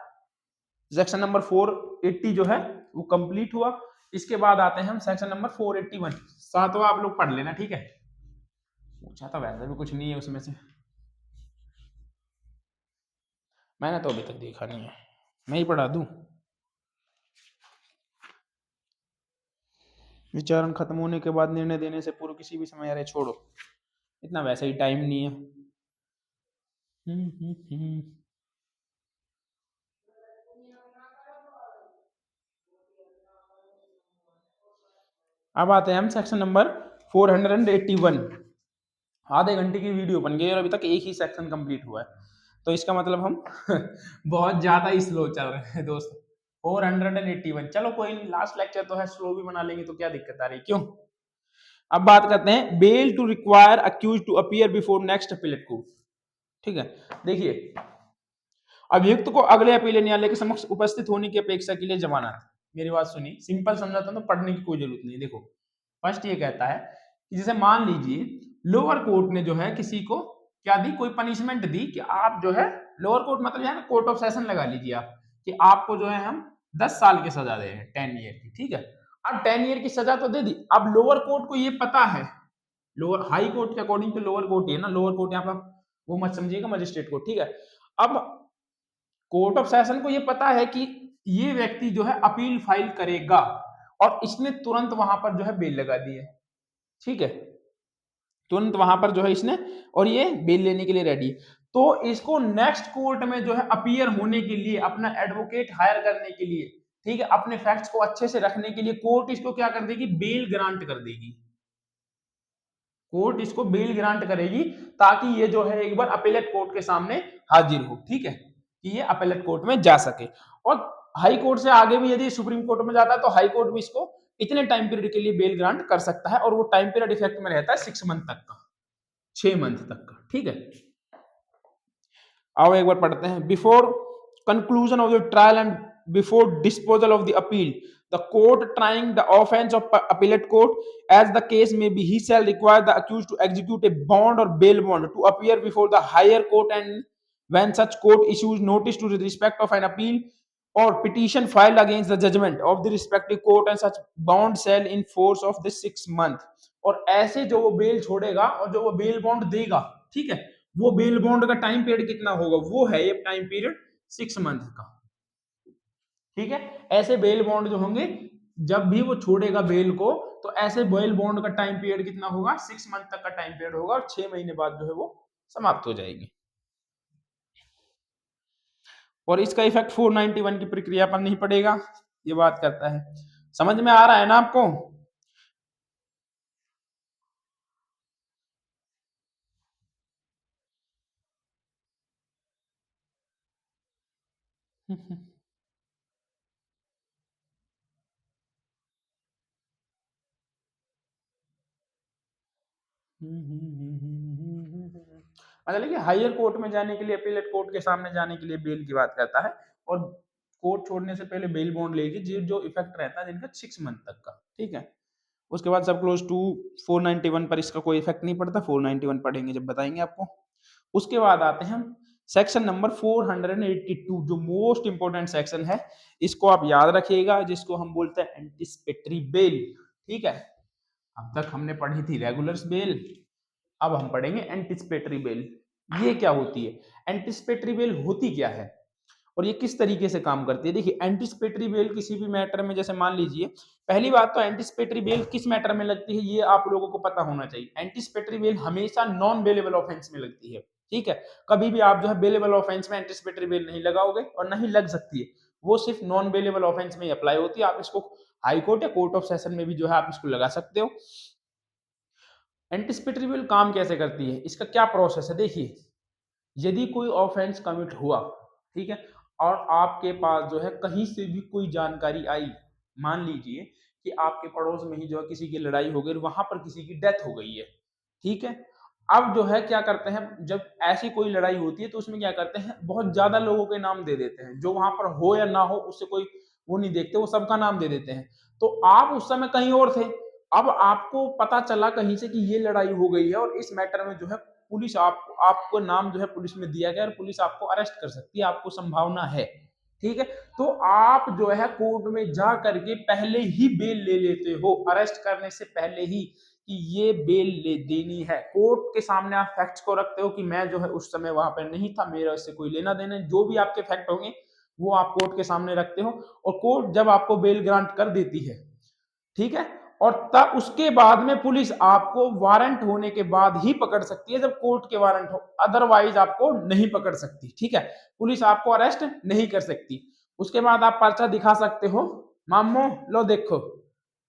सेक्शन नंबर 480 जो है वो कंप्लीट हुआ। इसके बाद आते हैं हम सेक्शन नंबर 481, 7वां आप लोग पढ़ लेना, ठीक है। पूछा था वैसे भी कुछ नहीं है उसमें से, मैंने तो अभी तक देखा नहीं है, मैं ही पढ़ा दूं। विचारण खत्म होने के बाद निर्णय देने से पूर्व किसी भी समय, अरे छोड़ो, इतना वैसे ही टाइम नहीं है। अब आते हैं हम सेक्शन नंबर 481। आधे घंटे की वीडियो बन गई और अभी तक एक ही सेक्शन कंप्लीट हुआ है, तो इसका मतलब हम बहुत ज्यादा ही स्लो चल रहे हैं दोस्त। 481, चलो कोई नहीं, लास्ट लेक्चर तो है, स्लो भी बना लेंगे तो क्या दिक्कत आ रही, क्यों। अब बात करते हैं bail to require accused to appear before next appellate court, ठीक है। देखिए, अभियुक्त को अगले अपील न्यायालय के समक्ष उपस्थित होने की अपेक्षा के लिए जमानत। मेरी बात सुनिए, सिंपल समझाता हूं तो पढ़ने की कोई जरूरत नहीं। देखो, फर्स्ट ये कहता है कि जैसे मान लीजिए लोअर कोर्ट ने जो है किसी को क्या दी, कोई पनिशमेंट दी कि आप जो है, लोअर कोर्ट मतलब है ना, कोर्ट ऑफ सेशन लगा लीजिए आप, कि आपको जो है हम 10 साल की सजा दे रहे हैं, 10 ईयर की, ठीक है। अब 10 ईयर की सजा तो दे दी, अब लोअर कोर्ट को ये पता है, लोअर हाई कोर्ट के अकॉर्डिंग तो लोअर कोर्ट ही है ना, लोअर कोर्ट यहाँ पर वो मत समझिएगा मजिस्ट्रेट कोर्ट, ठीक है। अब कोर्ट ऑफ सेशन को ये पता है कि ये व्यक्ति जो है अपील फाइल करेगा, और इसने तुरंत वहां पर जो है बेल लगा दी है, ठीक है, तुरंत वहां पर जो है इसने, और ये बेल लेने के लिए रेडी। तो इसको नेक्स्ट कोर्ट में जो है अपीयर होने के लिए, अपना एडवोकेट हायर करने के लिए, ठीक है, अपने फैक्ट्स को अच्छे से रखने के लिए कोर्ट इसको क्या कर देगी, बेल ग्रांट कर देगी। कोर्ट इसको बेल ग्रांट करेगी ताकि ये जो है एक बार अपीलेट कोर्ट के सामने हाजिर हो, ठीक है, कि ये अपीलेट कोर्ट में जा सके। और हाई कोर्ट से आगे भी यदि सुप्रीम कोर्ट में जाता है तो हाई कोर्ट भी इसको इतने टाइम पीरियड के लिए बेल ग्रांट कर सकता है, और वो टाइम पीरियड इफेक्ट में रहता है 6 मंथ तक का, 6 मंथ तक का, ठीक है। आओ एक बार पढ़ते हैं। Before conclusion of the trial and before disposal of the appeal, the court trying the offense of appellate court, as the case may be, he shall require the accused to execute a bond or bail bond to appear before the higher court, and when such court issues notice to the respect of an appeal or petition filed against the judgment of the respective court, and such bond shall in force of the 6 month। और ऐसे जो वो bell छोड़ेगा और जो वो bail bond देगा, ठीक है, वो बेल बॉन्ड का टाइम पीरियड कितना होगा, वो है ये टाइम पीरियड 6 मंथ का, ठीक है। ऐसे बेल बॉन्ड जो होंगे, जब भी वो छोड़ेगा बेल को, तो ऐसे बेल बॉन्ड का टाइम पीरियड कितना होगा, 6 मंथ तक का टाइम पीरियड होगा, और 6 महीने बाद जो है वो समाप्त हो जाएगी। और इसका इफेक्ट 491 की प्रक्रिया पर नहीं पड़ेगा, ये बात करता है। समझ में आ रहा है ना आपको। मतलब देखिए, हायर कोर्ट में जाने के लिए, अपीलेट कोर्ट के सामने जाने के लिए बेल की बात करता है, और कोर्ट छोड़ने से पहले बेल बॉन्ड लेगी, जो इफेक्ट रहता है जिनका 6 मंथ तक का, ठीक है। उसके बाद सब क्लोज टू 491 पर इसका कोई इफेक्ट नहीं पड़ता, 491 पढ़ेंगे जब बताएंगे आपको। उसके बाद आते हैं हम सेक्शन नंबर 482, जो मोस्ट इंपोर्टेंट सेक्शन है, इसको आप याद रखिएगा, जिसको हम बोलते हैं एंटिसिपेटरी बेल, ठीक है। अब तक हमने पढ़ी थी रेगुलर बेल, अब हम पढ़ेंगे एंटिसिपेटरी बेल। ये क्या होती है, एंटिसिपेटरी बेल होती क्या है, और ये किस तरीके से काम करती है। देखिए, एंटिसिपेटरी बेल किसी भी मैटर में, जैसे मान लीजिए, पहली बात तो एंटिसिपेटरी बेल किस मैटर में लगती है ये आप लोगों को पता होना चाहिए। एंटिसिपेटरी बेल हमेशा नॉन बेलेबल ऑफेंस में लगती है, ठीक है। कभी भी आप जो है बेलेबल ऑफेंस में एंटिसिपेटरी बेल नहीं लगाओगे, और नहीं लग सकती है, वो सिर्फ नॉन बेलेबल ऑफेंस में अप्लाई होती है। आप इसको हाई कोर्ट या कोर्ट ऑफ सेशन में भी जो है आप इसको लगा सकते हो। एंटिसिपेटरी बेल काम कैसे करती है, इसका क्या प्रोसेस है, देखिए, यदि कोई ऑफेंस कमिट हुआ, ठीक है, और आपके पास जो है कहीं से भी कोई जानकारी आई, मान लीजिए कि आपके पड़ोस में ही जो है किसी की लड़ाई हो गई, वहां पर किसी की डेथ हो गई है, ठीक है। अब जो है क्या करते हैं, जब ऐसी कोई लड़ाई होती है तो उसमें क्या करते हैं, बहुत ज्यादा लोगों के नाम दे देते हैं, जो वहां पर हो या ना हो उससे कोई वो नहीं देखते, वो सबका नाम दे देते हैं। तो आप उस समय कहीं और थे, अब आपको पता चला कहीं से कि ये लड़ाई हो गई है और इस मैटर में जो है पुलिस आपको नाम जो है पुलिस में दिया गया और पुलिस आपको अरेस्ट कर सकती है, आपको संभावना है, ठीक है। तो आप जो है कोर्ट में जा करके पहले ही बेल ले लेते हो, अरेस्ट करने से पहले ही, कि ये बेल ले देनी है। कोर्ट के सामने आप फैक्ट्स को रखते हो कि मैं जो है उस समय वहां पर नहीं था, मेरा इससे कोई लेना देना, जो भी आपके फैक्ट होंगे वो आप कोर्ट के सामने रखते हो, और कोर्ट जब आपको बेल ग्रांट कर देती है, ठीक है, और तब उसके बाद में पुलिस आपको वारंट होने के बाद ही पकड़ सकती है, जब कोर्ट के वारंट हो, अदरवाइज आपको नहीं पकड़ सकती, ठीक है। पुलिस आपको अरेस्ट नहीं कर सकती। उसके बाद आप पर्चा दिखा सकते हो, मामो लो देखो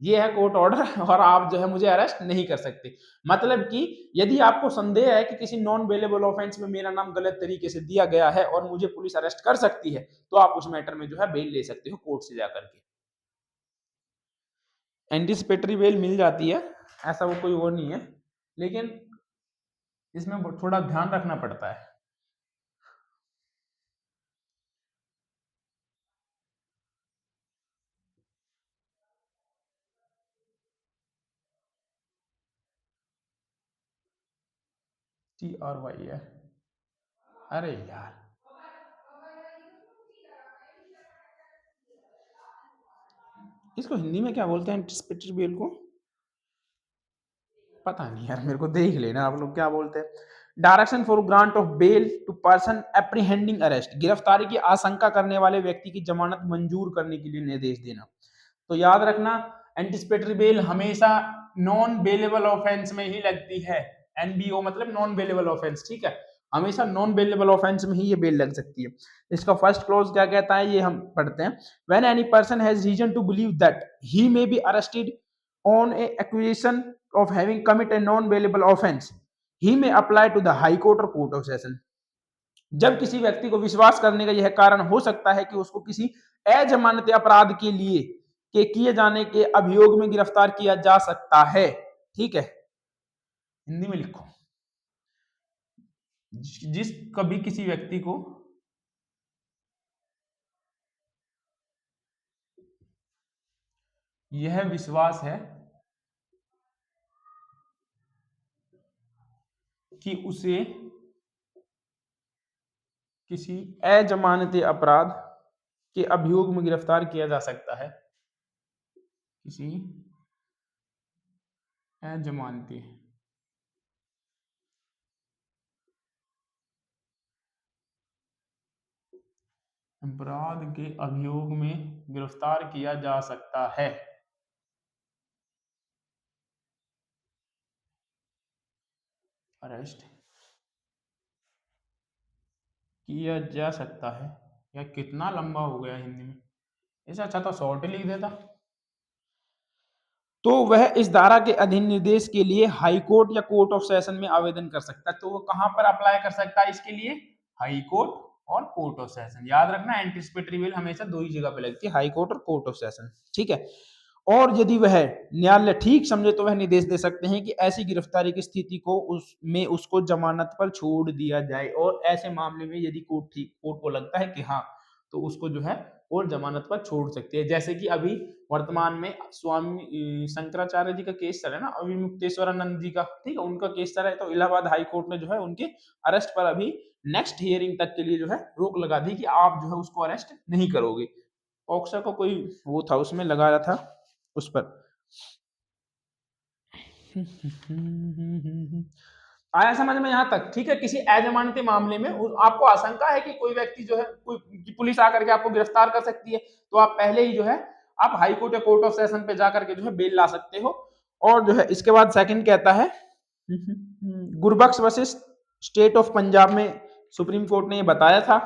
ये है कोर्ट ऑर्डर और आप जो है मुझे अरेस्ट नहीं कर सकते। मतलब कि यदि आपको संदेह है कि किसी नॉन बेलेबल ऑफेंस में मेरा नाम गलत तरीके से दिया गया है और मुझे पुलिस अरेस्ट कर सकती है, तो आप उस मैटर में जो है बेल ले सकते हो कोर्ट से जाकर के। एंटीसिपेटरी बेल मिल जाती है, ऐसा वो कोई वो नहीं है, लेकिन इसमें थोड़ा ध्यान रखना पड़ता है। TRY है, अरे यार इसको हिंदी में क्या बोलते हैं एंटीसिपेटरी बेल को, पता नहीं यार, मेरे को देख लेना आप लोग क्या बोलते हैं। Direction for grant of bail to person apprehending arrest, गिरफ्तारी की आशंका करने वाले व्यक्ति की जमानत मंजूर करने के लिए निर्देश देना। तो याद रखना एंटीसिपेटरी बेल हमेशा नॉन बेलेबल ऑफेंस में ही लगती है, एनबीओ मतलब नॉन बेलेबल ऑफेंस, ठीक है, हमेशा नॉन बेलेबल ऑफेंस में ही ये बेल लग सकती है। इसका फर्स्ट क्लॉज क्या कहता है ये हम पढ़ते हैं। When any person has reason to believe that he may be arrested on a accusation of having committed a non-bailable offense, he may apply to the High Court or Court of Session। जब किसी व्यक्ति को विश्वास करने का यह कारण हो सकता है कि उसको किसी अजमानती अपराध के लिए के किए जाने के अभियोग में गिरफ्तार किया जा सकता है, ठीक है, हिंदी में लिखो, जिस कभी किसी व्यक्ति को यह विश्वास है कि उसे किसी अजमानती अपराध के अभियोग में गिरफ्तार किया जा सकता है, किसी अजमानती अपराध के अभियोग में गिरफ्तार किया जा सकता है, अरेस्ट किया जा सकता है। या कितना लंबा हो गया हिंदी में, इससे अच्छा तो शॉर्ट ही लिख देता। तो वह इस धारा के अधीन निर्देश के लिए हाई कोर्ट या कोर्ट ऑफ सेशन में आवेदन कर सकता है। तो वो कहां पर अप्लाई कर सकता है इसके लिए, हाई कोर्ट और कोर्ट ऑफ सेशन। याद रखना एंटीसिपेटरी बेल हमेशा दो ही जगह पे लगती है, हाई कोर्ट और कोर्ट ऑफ सेशन, ठीक है। और यदि वह न्यायालय ठीक समझे तो वह निर्देश दे सकते हैं कि ऐसी गिरफ्तारी की स्थिति को उसमें उसको जमानत पर छोड़ दिया जाए, और ऐसे मामले में यदि कोर्ट को लगता है कि हाँ, तो उसको जो है और जमानत पर छोड़ सकती है। जैसे कि अभी वर्तमान में स्वामी शंकराचार्य जी का केस चल रहा है ना, अविमुक्तेश्वरानंद जी का, ठीक है, उनका केस चल रहा है, तो इलाहाबाद हाई कोर्ट ने जो है उनके अरेस्ट पर अभी नेक्स्ट हियरिंग तक के लिए जो है रोक लगा दी कि आप जो है उसको अरेस्ट नहीं करोगे। पॉक्सो को कोई वो था उसमें लगा रहा था उस पर। आया समझ में यहाँ तक, ठीक है। किसी अजमानती मामले में आपको आशंका है कि कोई व्यक्ति जो है कोई पुलिस आकर के आपको गिरफ्तार कर सकती है, तो आप पहले ही जो है आप हाई कोर्ट या कोर्ट ऑफ सेशन पे जाकर के जो है बेल ला सकते हो। और जो है इसके बाद सेकंड कहता है Gurbaksh versus state of Punjab में सुप्रीम कोर्ट ने ये बताया था,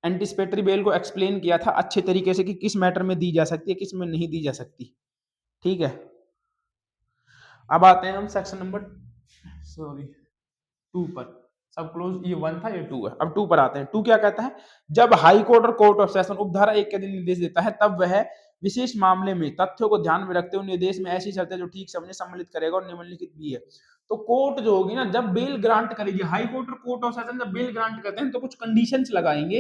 एंटीसिपेटरी बेल को एक्सप्लेन किया था अच्छे तरीके से कि किस मैटर में दी जा सकती है, किस में नहीं दी जा सकती, ठीक है। अब आते हैं हम सेक्शन नंबर 2 पर। सब क्लोज ये 1 था, ये 2 है। अब 2 पर आते हैं। 2 क्या कहता है, जब हाई कोर्ट और कोर्ट ऑफ सेशन उपधारा 1 के दिन निर्देश देता है, तब वह विशेष मामले में तथ्यों को ध्यान में रखते हुए निर्देश में ऐसी शर्तें जो ठीक समझे सम्मिलित करेगा और निम्नलिखित भी है। तो कोर्ट जो होगी ना, जब बेल ग्रांट करेगी, हाई कोर्ट और कोर्ट ऑफ सेशन जब बेल ग्रांट करते हैं तो कुछ कंडीशंस लगाएंगे।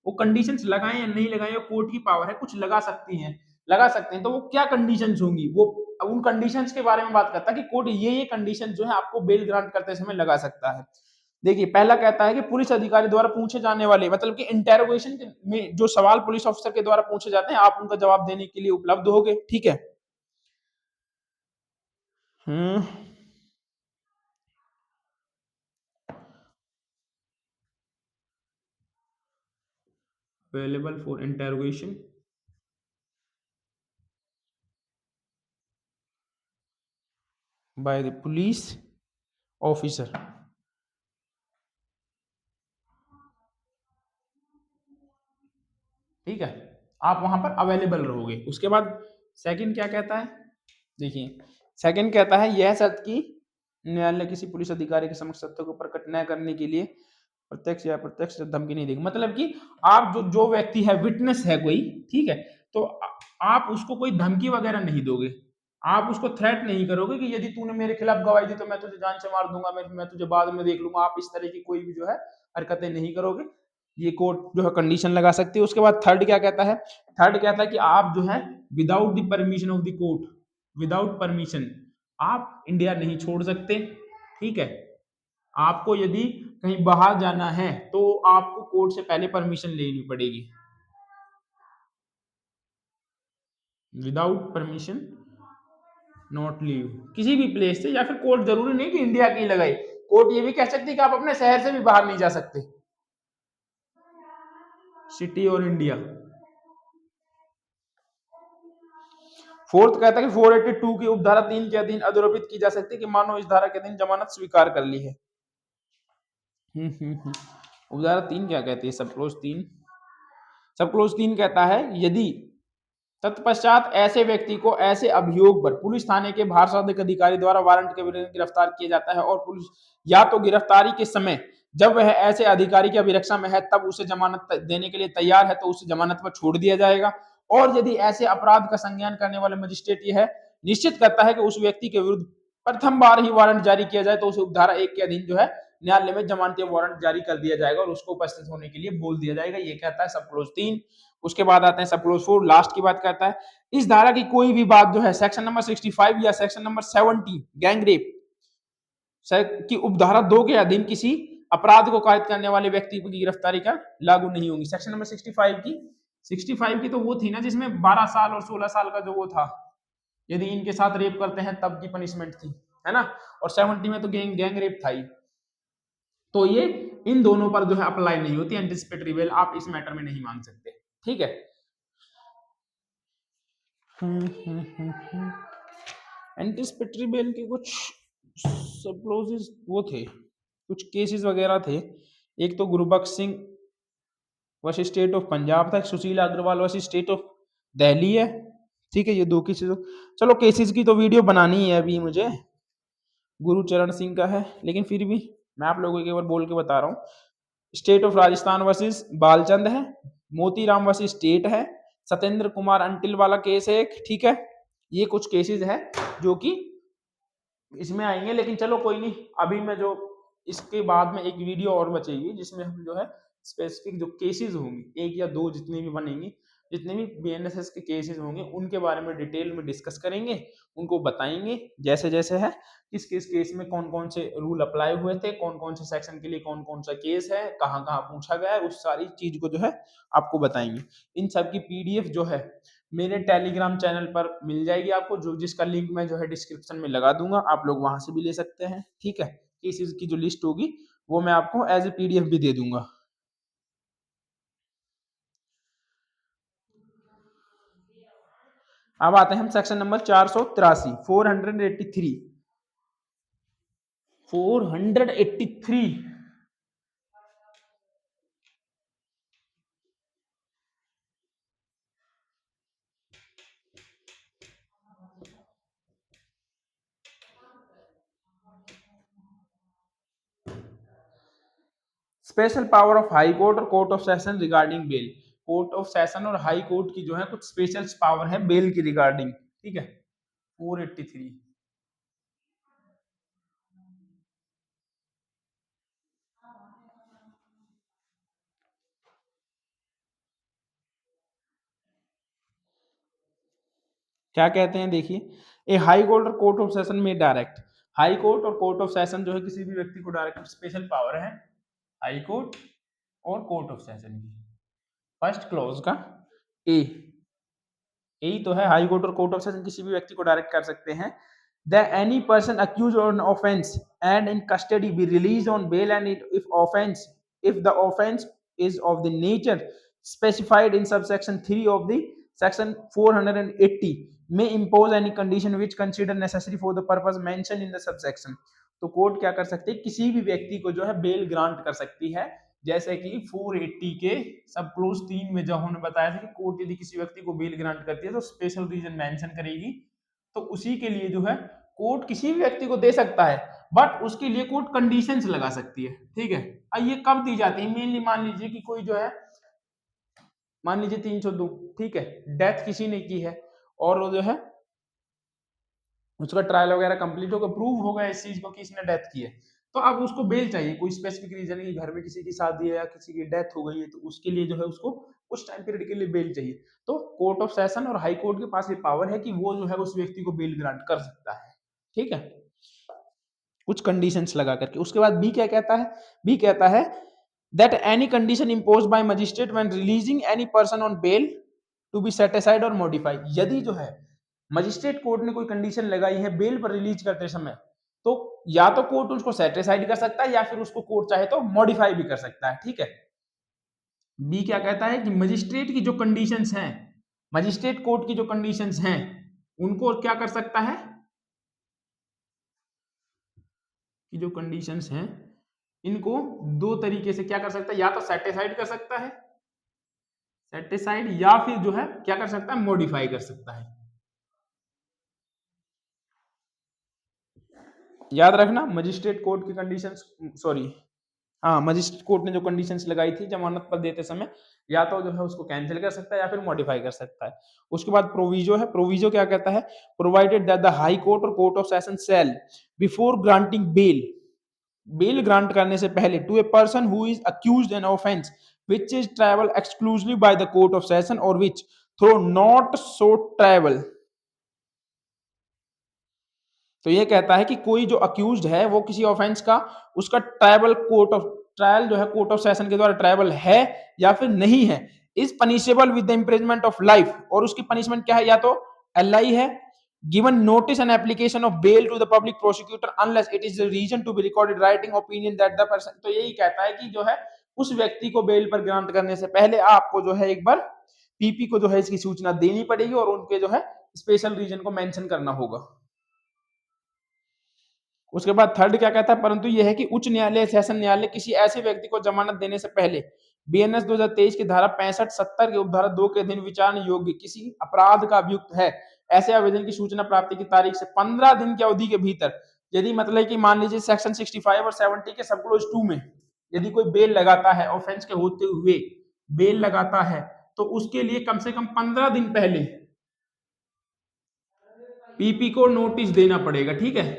वो कंडीशंस लगाएं या नहीं लगाएं, कोर्ट की पावर है, कुछ लगा सकती हैं, लगा सकते हैं। तो वो क्या कंडीशंस होंगी, वो उन कंडीशंस के बारे में बात करता है कि कोर्ट ये कंडीशन जो है आपको बेल ग्रांट करते समय लगा सकता है। देखिए, पहला कहता है कि पुलिस अधिकारी द्वारा पूछे जाने वाले, मतलब कि इंटेरोगेशन में जो सवाल पुलिस ऑफिसर के द्वारा पूछे जाते हैं, आप उनका जवाब देने के लिए उपलब्ध होगे। ठीक है। Available for interrogation by the police officer. ठीक है, आप वहां पर अवेलेबल रहोगे। उसके बाद सेकंड क्या कहता है, देखिए सेकंड कहता है यह शर्त की न्यायालय किसी पुलिस अधिकारी के समक्ष सत्य को प्रकट न करने के लिए प्रत्यक्ष या प्रत्यक्ष धमकी नहीं देगी। मतलब कि आप जो व्यक्ति है, विटनेस है कोई, ठीक है, तो आप उसको कोई धमकी वगैरह नहीं दोगे, आप उसको थ्रेट नहीं करोगे कि यदि तूने मेरे खिलाफ गवाही दी तो मैं तुझे जान से मार दूंगा, मैं तुझे बाद में देख लूंगा। आप इस तरह की कोई भी जो है हरकतें नहीं करोगे। ये कोर्ट जो है कंडीशन लगा सकती है। उसके बाद थर्ड क्या कहता है, थर्ड कहता है कि आप जो है without the permission of the court, without permission आप इंडिया नहीं छोड़ सकते। ठीक है, आपको यदि कहीं बाहर जाना है तो आपको कोर्ट से पहले परमिशन लेनी पड़ेगी। विदाउट परमिशन नॉट लीव किसी भी प्लेस से, या फिर कोर्ट जरूरी नहीं कि इंडिया की लगाए, कोर्ट ये भी कह सकती है कि आप अपने शहर से भी बाहर नहीं जा सकते, सिटी और इंडिया। फोर्थ कहता है कि 482 की उपधारा 3 के अधीन अधरोपित की जा सकती है कि मानो इस धारा के अधीन जमानत स्वीकार कर ली है। उपधारा 3 क्या कहती है, सब क्लोज 3, सब क्लोज 3 कहता है यदि तत्पश्चात ऐसे व्यक्ति को ऐसे अभियोग पर पुलिस थाने के भारसाधक अधिकारी द्वारा वारंट के विरुद्ध गिरफ्तार किया जाता है और पुलिस या तो गिरफ्तारी के समय जब वह ऐसे अधिकारी की अभिरक्षा में है तब उसे जमानत देने के लिए तैयार है तो उसे जमानत पर छोड़ दिया जाएगा। और यदि ऐसे अपराध का संज्ञान करने वाले मजिस्ट्रेट यह निश्चित करता है कि उस व्यक्ति के विरुद्ध प्रथम बार ही वारंट जारी किया जाए तो उसे उपधारा 1 के अधीन जो है न्यायालय में जमानती वारंट जारी कर दिया जाएगा और उसको उपस्थित होने के लिए बोल दिया जाएगा। ये कहता है सब क्लोज 3। उसके बाद आते हैं सब क्लोज 4, लास्ट की बात करता है इस धारा की कोई भी बात जो है सेक्शन नंबर 65 या सेक्शन नंबर 70 गैंग रेप की उपधारा 2 के अधीन किसी अपराध को कायद करने वाले व्यक्ति की गिरफ्तारी का लागू नहीं होगी। सेक्शन नंबर 65 की तो वो थी ना जिसमें 12 साल और 16 साल का जो वो था, यदि इनके साथ रेप करते हैं तब की पनिशमेंट थी, है ना। और 70 में तो गैंग रेप था ही। तो ये इन दोनों पर जो है अप्लाई नहीं होती, एंटिसिपेटरी बेल आप इस मैटर में नहीं मांग सकते। ठीक है। एंटिसिपेटरी बेल के कुछ सब क्लोजेस वो थे, कुछ केसेस वगैरह थे। एक तो Gurbaksh Singh versus state of Punjab था, Sushil Agarwal versus state of Delhi है। ठीक है, ये दो केसेस। चलो केसेस की तो वीडियो बनानी है अभी मुझे, गुरुचरण सिंह का है, लेकिन फिर भी मैं आप लोगों को एक बार बोल के बता रहा हूँ। State of Rajasthan versus Balchand है, मोतीराम वर्सेस स्टेट है, सत्येंद्र कुमार अंटिल वाला केस है एक। ठीक है, ये कुछ केसेस है जो कि इसमें आएंगे, लेकिन चलो कोई नहीं। अभी मैं जो इसके बाद में एक वीडियो और बचेगी जिसमें हम जो है स्पेसिफिक जो केसेस होंगे, एक या दो जितने भी बनेंगे, जितने भी बीएनएसएस के केसेस होंगे उनके बारे में डिटेल में डिस्कस करेंगे, उनको बताएंगे जैसे जैसे है, किस किस केस में कौन कौन से रूल अप्लाई हुए थे, कौन कौन से सेक्शन के लिए कौन कौन सा केस है, कहाँ कहाँ पूछा गया है, उस सारी चीज को जो है आपको बताएंगे। इन सब की पीडीएफ जो है मेरे टेलीग्राम चैनल पर मिल जाएगी आपको, जो जिसका लिंक मैं जो है डिस्क्रिप्शन में लगा दूंगा, आप लोग वहां से भी ले सकते हैं। ठीक है, केसेस की जो लिस्ट होगी वो मैं आपको एज ए पीडीएफ भी दे दूंगा। अब आते हैं हम section number 483, 483, 483। Special power of high court और court of session regarding bail. Court of session और हाई कोर्ट की जो है कुछ स्पेशल पावर है बेल की रिगार्डिंग, ठीक है। 483 क्या कहते हैं देखिए, ए हाई कोर्ट और कोर्ट ऑफ सेशन में डायरेक्ट, हाई कोर्ट और कोर्ट ऑफ सेशन जो है किसी भी व्यक्ति को डायरेक्ट स्पेशल पावर है हाई कोर्ट और कोर्ट ऑफ सेशन की। फर्स्ट क्लॉज का ए, यही तो है, हाई कोर्ट और कोर्ट ऑफ सेशन किसी भी व्यक्ति को डायरेक्ट कर सकते हैं। The any person accused on offence and in custody be release on bail and if the offence is of the nature specified in subsection 3 of the section 480 may impose any condition which consider necessary for the purpose mentioned in the subsection। तो court क्या कर सकती है, किसी भी व्यक्ति को जो है बेल ग्रांट कर सकती है, जैसे कि 480 के सब क्लोज 3 में जो हमने बताया था कि कोर्ट यदि किसी व्यक्ति को बेल ग्रांट करती है तो स्पेशल रीजन मेंशन करेगी। तो उसी के लिए जो है कोर्ट किसी भी व्यक्ति को दे सकता है, बट उसके लिए कोर्ट कंडीशंस लगा सकती है, ठीक है। अब ये कब दी जाती है, मेनली मान लीजिए कि कोई जो है, मान लीजिए 302, ठीक है, डेथ किसी ने की है और वो जो है उसका ट्रायल वगैरह कंप्लीट होगा, प्रूव होगा इस चीज को कि इसने डेथ की है, तो अब उसको बेल चाहिए, कोई स्पेसिफिक रीजन है कि घर में किसी की शादी है या किसी की डेथ हो गई है, तो उसके लिए जो है उसको कुछ टाइम पीरियड के लिए बेल चाहिए। तो कोर्ट ऑफ सेशन और हाई कोर्ट के पास ये पावर है कि वो जो है उस व्यक्ति को बेल ग्रांट कर सकता है, ठीक है, कुछ कंडीशंस लगा करके। उसके बाद बी क्या कहता है, बी कहता है that any condition imposed by magistrate when releasing any person on bail to be set aside or modify। यदि जो है मजिस्ट्रेट कोर्ट ने कोई कंडीशन लगाई है बेल पर रिलीज करते समय, तो या तो कोर्ट उसको सेट असाइड कर सकता है या फिर उसको कोर्ट चाहे तो मॉडिफाई भी कर सकता है, ठीक है। बी क्या कहता है कि मजिस्ट्रेट की जो कंडीशंस हैं, मजिस्ट्रेट कोर्ट की जो कंडीशंस हैं उनको क्या कर सकता है, कि जो कंडीशंस हैं इनको दो तरीके से क्या कर सकता है, या तो सेटिसाइड कर सकता है, सेटिसाइड, या फिर जो है क्या कर सकता है, मॉडिफाई कर सकता है। याद रखना मजिस्ट्रेट कोर्ट की कंडीशंस, सॉरी हाँ, मजिस्ट्रेट कोर्ट ने जो कंडीशंस लगाई थी जमानत पर देते समय, या तो जो है उसको कैंसिल कर सकता है या फिर मॉडिफाई कर सकता है। उसके बाद प्रोविजो है, प्रोविजो क्या कहता है, provided that the high court और court of session shall before granting bail, bail grant करने से पहले to a person who is accused an offence which is travel exclusively by the court of session or which through not so travel। तो ये कहता है कि कोई जो अक्यूज्ड है वो किसी ऑफेंस का, उसका ट्राइबल कोर्ट ऑफ ट्रायल जो है कोर्ट ऑफ सेशन के द्वारा ट्राइबल है या फिर नहीं है, is punishable with the imprisonment of life, और उसकी पनिशमेंट क्या है, या तो एलआई है, given notice and application of bail to the public prosecutor unless it is a reason to be recorded writing opinion that the person। तो यही कहता है कि जो है उस व्यक्ति को बेल पर ग्रांट करने से पहले आपको जो है एक बार पीपी को जो है इसकी सूचना देनी पड़ेगी और उनके जो है स्पेशल रीजन को मेंशन करना होगा। उसके बाद थर्ड क्या कहता है, परंतु यह है कि उच्च न्यायालय सेशन न्यायालय किसी ऐसे व्यक्ति को जमानत देने से पहले बीएनएस 2023 की धारा 65-70 के उपधारा 2 के अधीन विचारण योग्य किसी अपराध का अभियुक्त है, ऐसे आवेदन की सूचना प्राप्ति की तारीख से 15 दिन की अवधि के भीतर, यदि मतलब कि मान लीजिए सेक्शन 65 और 70 के सब क्लोज 2 में यदि कोई बेल लगाता है, ऑफेंस के होते हुए बेल लगाता है, तो उसके लिए कम से कम 15 दिन पहले पीपी को नोटिस देना पड़ेगा, ठीक है,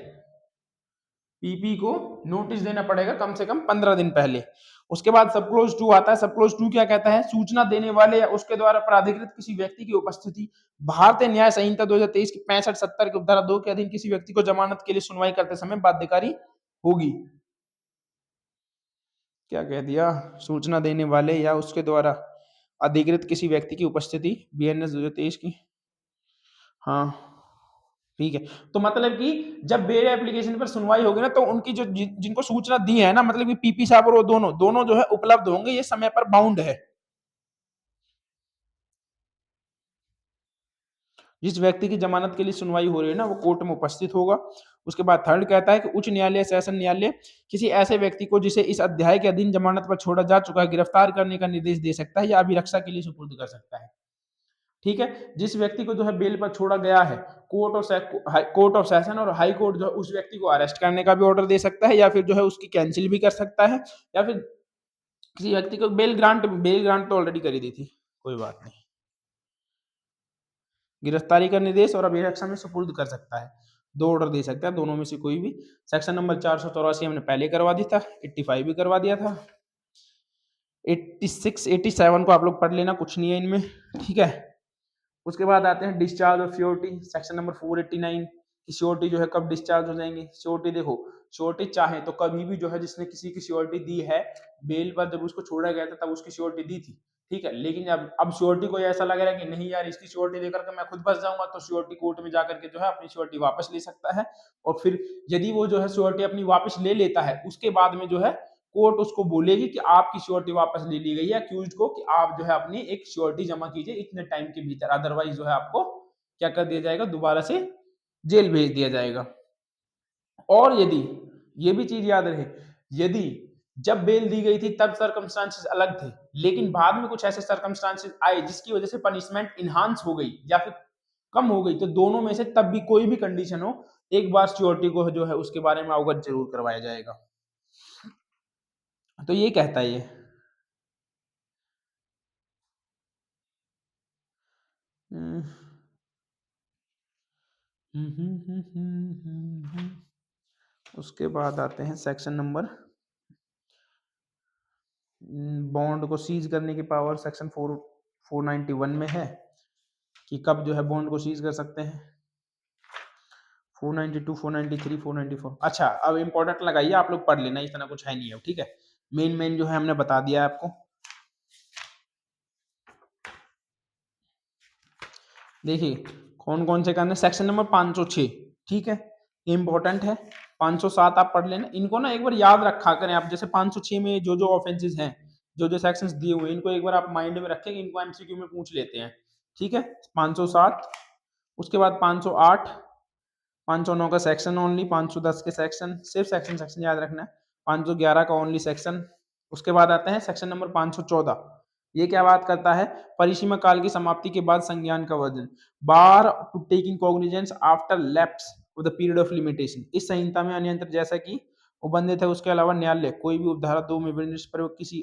पीपी को नोटिस देना पड़ेगा कम से कम 15 दिन पहले। उसके बाद सब क्लोज 2 आता है, सब क्लोज 2 क्या कहता है, सूचना देने वाले या उसके द्वारा प्राधिकृत किसी व्यक्ति की उपस्थिति भारतीय न्याय संहिता 2023 की 65-70 के उपधारा 2 के अधीन किसी व्यक्ति को जमानत के लिए सुनवाई करते समय बाध्यकारी होगी। क्या कह दिया, सूचना देने वाले या उसके द्वारा अधिकृत किसी व्यक्ति की उपस्थिति बीएनएस 2023 की, हाँ ठीक है। तो मतलब कि जब बेल एप्लीकेशन पर सुनवाई होगी ना, तो उनकी जो जिनको सूचना दी है ना, मतलब कि पीपी साहब और वो दोनों दोनों जो है उपलब्ध होंगे, ये समय पर बाउंड है। जिस व्यक्ति की जमानत के लिए सुनवाई हो रही है ना, वो कोर्ट में उपस्थित होगा। उसके बाद थर्ड कहता है कि उच्च न्यायालय सेशन न्यायालय किसी ऐसे व्यक्ति को जिसे इस अध्याय के अधीन जमानत पर छोड़ा जा चुका है गिरफ्तार करने का निर्देश दे सकता है या अभिरक्षा के लिए सुपुर्द कर सकता है, ठीक है। जिस व्यक्ति को जो है बेल पर छोड़ा गया है, कोर्ट ऑफ सेशन और हाई कोर्ट जो है उस व्यक्ति को अरेस्ट करने का भी ऑर्डर दे सकता है या फिर जो है उसकी कैंसिल भी कर सकता है, या फिर किसी व्यक्ति को बेल ग्रांट तो ऑलरेडी करी दी थी, कोई बात नहीं। गिरफ्तारी का निर्देश और अभिरक्षा में सुपुर्द कर सकता है, 2 ऑर्डर दे सकता है, दोनों में से कोई भी। सेक्शन नंबर 484 हमने पहले करवा दिया था, 85 भी करवा दिया था, 86 87 को आप लोग पढ़ लेना, कुछ नहीं है इनमें, ठीक है। उसके बाद आते हैं discharge of surety, section number 489 की श्योरिटी जो है कब डिस्चार्ज हो जाएंगे। श्योरिटी देखो, श्योरिटी चाहे तो कभी भी जो है जिसने किसी की श्योरिटी दी है, बेल पर जब उसको छोड़ा गया था तब उसकी श्योरिटी दी थी, ठीक है। लेकिन अब श्योरिटी को ऐसा लग रहा है कि नहीं यार इसकी श्योरिटी देकर के मैं खुद बच जाऊंगा, तो श्योरिटी कोर्ट में जाकर के जो है अपनी श्योरिटी वापस ले सकता है। और फिर यदि वो जो है श्योरिटी अपनी वापस ले लेता है, उसके बाद में जो है कोर्ट उसको बोलेगी कि आपकी श्योरिटी वापस ले ली गई है, अक्यूज्ड को कि आप जो है अपनी एक श्योरिटी जमा कीजिए इतने टाइम के भीतर, अदरवाइज जो है आपको क्या कर दिया जाएगा, दोबारा से जेल भेज दिया जाएगा। और यदि ये भी चीज याद रहे, यदि जब बेल दी गई थी तब सर्कमस्टांसेस अलग थे, लेकिन बाद में कुछ ऐसे सर्कमस्टांसेस आए जिसकी वजह से पनिशमेंट इनहांस हो गई या फिर कम हो गई, तो दोनों में से तब भी कोई भी कंडीशन हो, एक बार श्योरिटी को जो है उसके बारे में अवगत जरूर करवाया जाएगा। तो ये कहता है ये उसके बाद आते हैं सेक्शन नंबर, बॉन्ड को सीज करने की पावर सेक्शन 491 में है कि कब जो है बॉन्ड को सीज कर सकते हैं। 492, 493, 494। अच्छा, अब इंपॉर्टेंट लगाइए, आप लोग पढ़ लेना, इतना कुछ है नहीं है, ठीक है। मेन जो है हमने बता दिया है आपको। देखिए कौन कौन से करने, सेक्शन नंबर 506, ठीक है, इंपॉर्टेंट है। 507 आप पढ़ लेना, इनको ना एक बार याद रखा करें आप, जैसे 506 में जो जो ऑफेंसेस हैं, जो जो सेक्शंस दिए हुए हैं, इनको एक बार आप माइंड में रखें, इनको एमसीक्यू में पूछ लेते हैं, ठीक है। 507, उसके बाद 508, 509 का सेक्शन ओनली, 510 के सेक्शन, सिर्फ सेक्शन याद रखना है, 511 का ओनली सेक्शन। उसके बाद आते हैं सेक्शन नंबर 514, ये क्या बात करता है, परिसीमा काल की समाप्ति के बाद संज्ञान का version, bar to taking cognizance after lapse of the period of limitation. इस संहिता में अन्य यंत्र जैसा कि उबंधित है उसके अलावा न्यायालय कोई भी उपधारा 2 में विनिर्दिष्ट प्रयोग किसी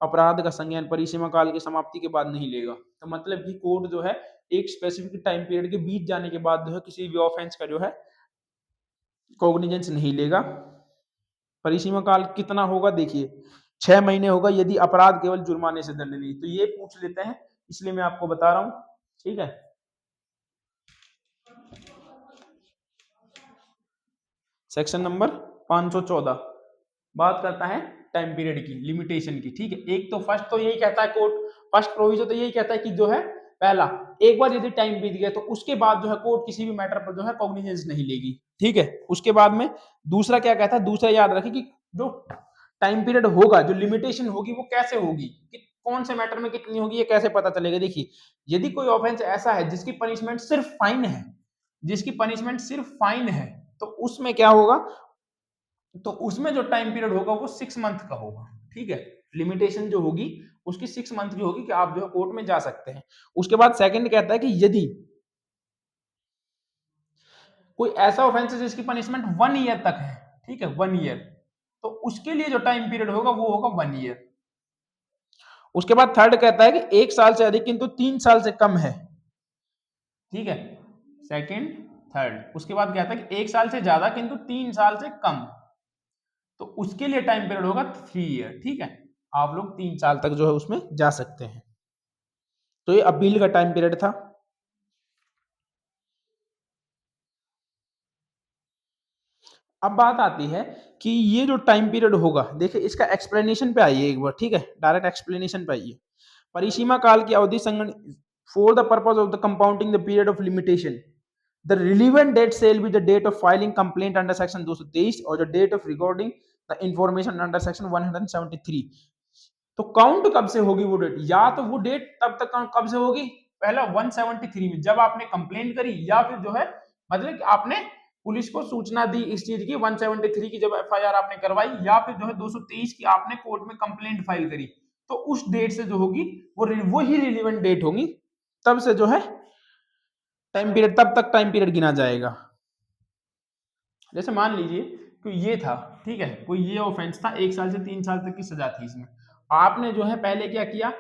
अपराध का संज्ञान परिसीमा काल की समाप्ति के बाद नहीं लेगा। तो मतलब कि कोर्ट जो है एक स्पेसिफिक टाइम पीरियड के बीत जाने के बाद जो है किसी भी ऑफेंस का जो है कॉग्निजेंस नहीं लेगा। परिसीमा काल कितना होगा, देखिए 6 महीने होगा यदि अपराध केवल जुर्माने से दंडनीय, तो ये पूछ लेते हैं, इसलिए मैं आपको बता रहा हूं, ठीक है। सेक्शन नंबर 514 बात करता है टाइम पीरियड की, लिमिटेशन की, ठीक है। एक तो फर्स्ट तो यही कहता है कोर्ट, फर्स्ट प्रोविजन तो यही कहता है कि जो है पहला, एक बार यदि टाइम बीत गया तो उसके बाद जो है कोर्ट किसी भी मैटर पर जो है कॉग्निजेंस नहीं लेगी, ठीक है। उसके बाद में दूसरा क्या कहता है, दूसरा याद रखिए कि जो टाइम पीरियड होगा, जो लिमिटेशन होगी वो कैसे होगी, कि कौन से मैटर में कितनी होगी, ये कैसे पता चलेगा। देखिए यदि कोई ऑफेंस ऐसा है जिसकी पनिशमेंट सिर्फ फाइन है, जिसकी पनिशमेंट सिर्फ फाइन है, तो उसमें क्या होगा, तो उसमें जो टाइम पीरियड होगा वो 6 मंथ का होगा, ठीक है। लिमिटेशन जो होगी उसकी 6 मंथ की होगी कि आप जो है कोर्ट में जा सकते हैं। उसके बाद सेकंड कहता है कि यदि कोई ऐसा ऑफेंस है जिसकी पनिशमेंट 1 ईयर तक है, ठीक है, 1 ईयर, तो उसके लिए जो टाइम पीरियड होगा वो होगा 1 ईयर। उसके बाद थर्ड कहता है कि 1 साल से अधिक किंतु 3 साल से कम है, ठीक है, सेकंड थर्ड। उसके बाद कहता है कि 1 साल से ज्यादा किंतु 3 साल से कम, तो उसके लिए टाइम पीरियड होगा 3 ईयर, ठीक है। आप लोग 3 साल तक जो है उसमें जा सकते हैं। तो ये अपील का टाइम पीरियड था। अब बात आती है कि ये जो टाइम पीरियड होगा, देखिए इसका एक्सप्लेनेशन पे आइए एक बार, ठीक है, डायरेक्ट एक्सप्लेनेशन पे आइए। परिसीमा काल की अवधि संगण for the purpose of the compounding the period of limitation, the relevant date shall be the date of filing complaint under section 223 और the date of recording the information under section 173। तो count कब से होगी वो date, या तो वो date तब तक कब से होगी, पहला 173 में जब आपने कंप्लेंट करी, या फिर जो है मतलब कि आपने पुलिस को सूचना दी इस चीज की, 173 की जब एफआईआर आपने करवाई, या फिर जो है 223 की आपने कोर्ट में कंप्लेंट फाइल करी, तो उस डेट से जो होगी वो ही रिलीवेंट डेट होगी, तब से जो है टाइम पीरियड, तब तक टाइम पीरियड गिना जाएगा। जैसे मान लीजिए कि ये था, ठीक है, कोई ये ऑफेंस था, 1 साल से 3 साल तक की सजा थी इसमें, आपने जो है पहले क्या किया,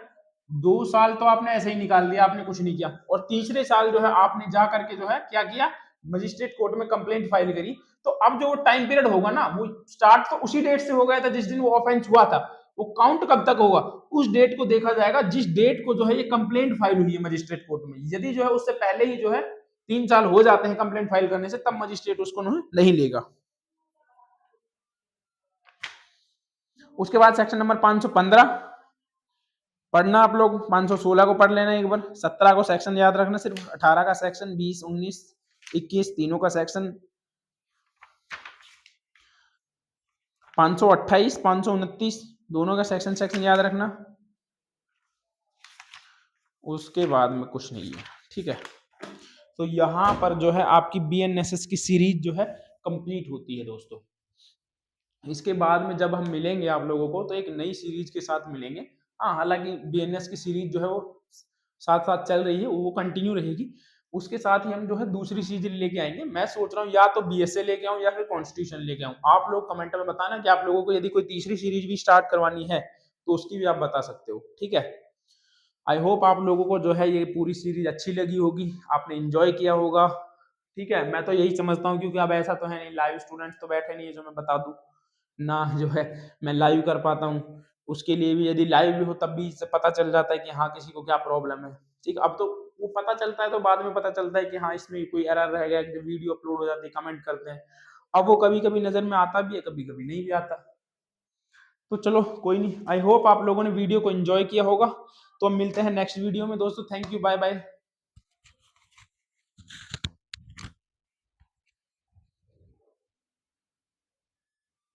2 साल तो आपने ऐसे ही निकाल दिया, आपने कुछ नहीं किया, और तीसरे साल जो है आपने जा करके जो है क्या किया, मजिस्ट्रेट कोर्ट में कंप्लेंट फाइल करी। तो अब जो वो टाइम पीरियड होगा ना, वो स्टार्ट तो उसी डेट से हो गया था जिस दिन वो ऑफेंस हुआ था। वो काउंट कब तक होगा, उस डेट को देखा जाएगा जिस डेट को जो है ये कंप्लेंट फाइल हुई है मजिस्ट्रेट कोर्ट में। यदि जो है उससे पहले ही जो है 3 साल हो जाते हैं कंप्लेंट फाइल करने से, तब मजिस्ट्रेट उसको नहीं लेगा। उसके बाद सेक्शन नंबर 515 पढ़ना आप लोग, 516 को पढ़ लेना एक बार, 17 को सेक्शन याद रखना सिर्फ, 18 का सेक्शन, 20, 19, 21 तीनों का सेक्शन, 528, 529 दोनों का सेक्शन याद रखना। उसके बाद में कुछ नहीं है, ठीक है। तो यहाँ पर जो है आपकी BNSS की सीरीज जो है कंप्लीट होती है दोस्तों। इसके बाद में जब हम मिलेंगे आप लोगों को तो एक नई सीरीज के साथ मिलेंगे। हाँ, हालांकि BNS की सीरीज जो है वो साथ साथ चल रही है, वो कंटिन्यू रहेगी। उसके साथ ही हम जो है दूसरी सीरीज लेके आएंगे। मैं सोच रहा हूँ या तो BSA लेके आऊँ या फिर कॉन्स्टिट्यूशन लेके आऊँ। आप लोग कमेंट में बताना कि आप लोगों को यदि कोई तीसरी सीरीज भी स्टार्ट करवानी है तो उसकी भी आप बता सकते हो, ठीक है। आई होप आप लोगों को जो है ये पूरी सीरीज अच्छी लगी होगी, आपने इंजॉय किया होगा, ठीक है। मैं तो यही समझता हूँ, क्योंकि अब ऐसा तो है नहीं, लाइव स्टूडेंट्स तो बैठे नहीं है जो मैं बता दूं ना, जो है मैं लाइव कर पाता हूँ। उसके लिए भी यदि लाइव भी हो तब भी इससे पता चल जाता है कि हाँ किसी को क्या प्रॉब्लम है, ठीक। अब तो वो पता चलता है तो बाद में पता चलता है कि हाँ इसमें कोई एरर रह गया, जब वीडियो अपलोड हो जाती है कमेंट करते हैं। अब वो कभी कभी नजर में आता भी है, कभी कभी नहीं भी आता। तो चलो कोई नहीं, आई होप आप लोगों ने वीडियो को एंजॉय किया होगा। तो हम मिलते हैं नेक्स्ट वीडियो में दोस्तों। Thank you, bye bye.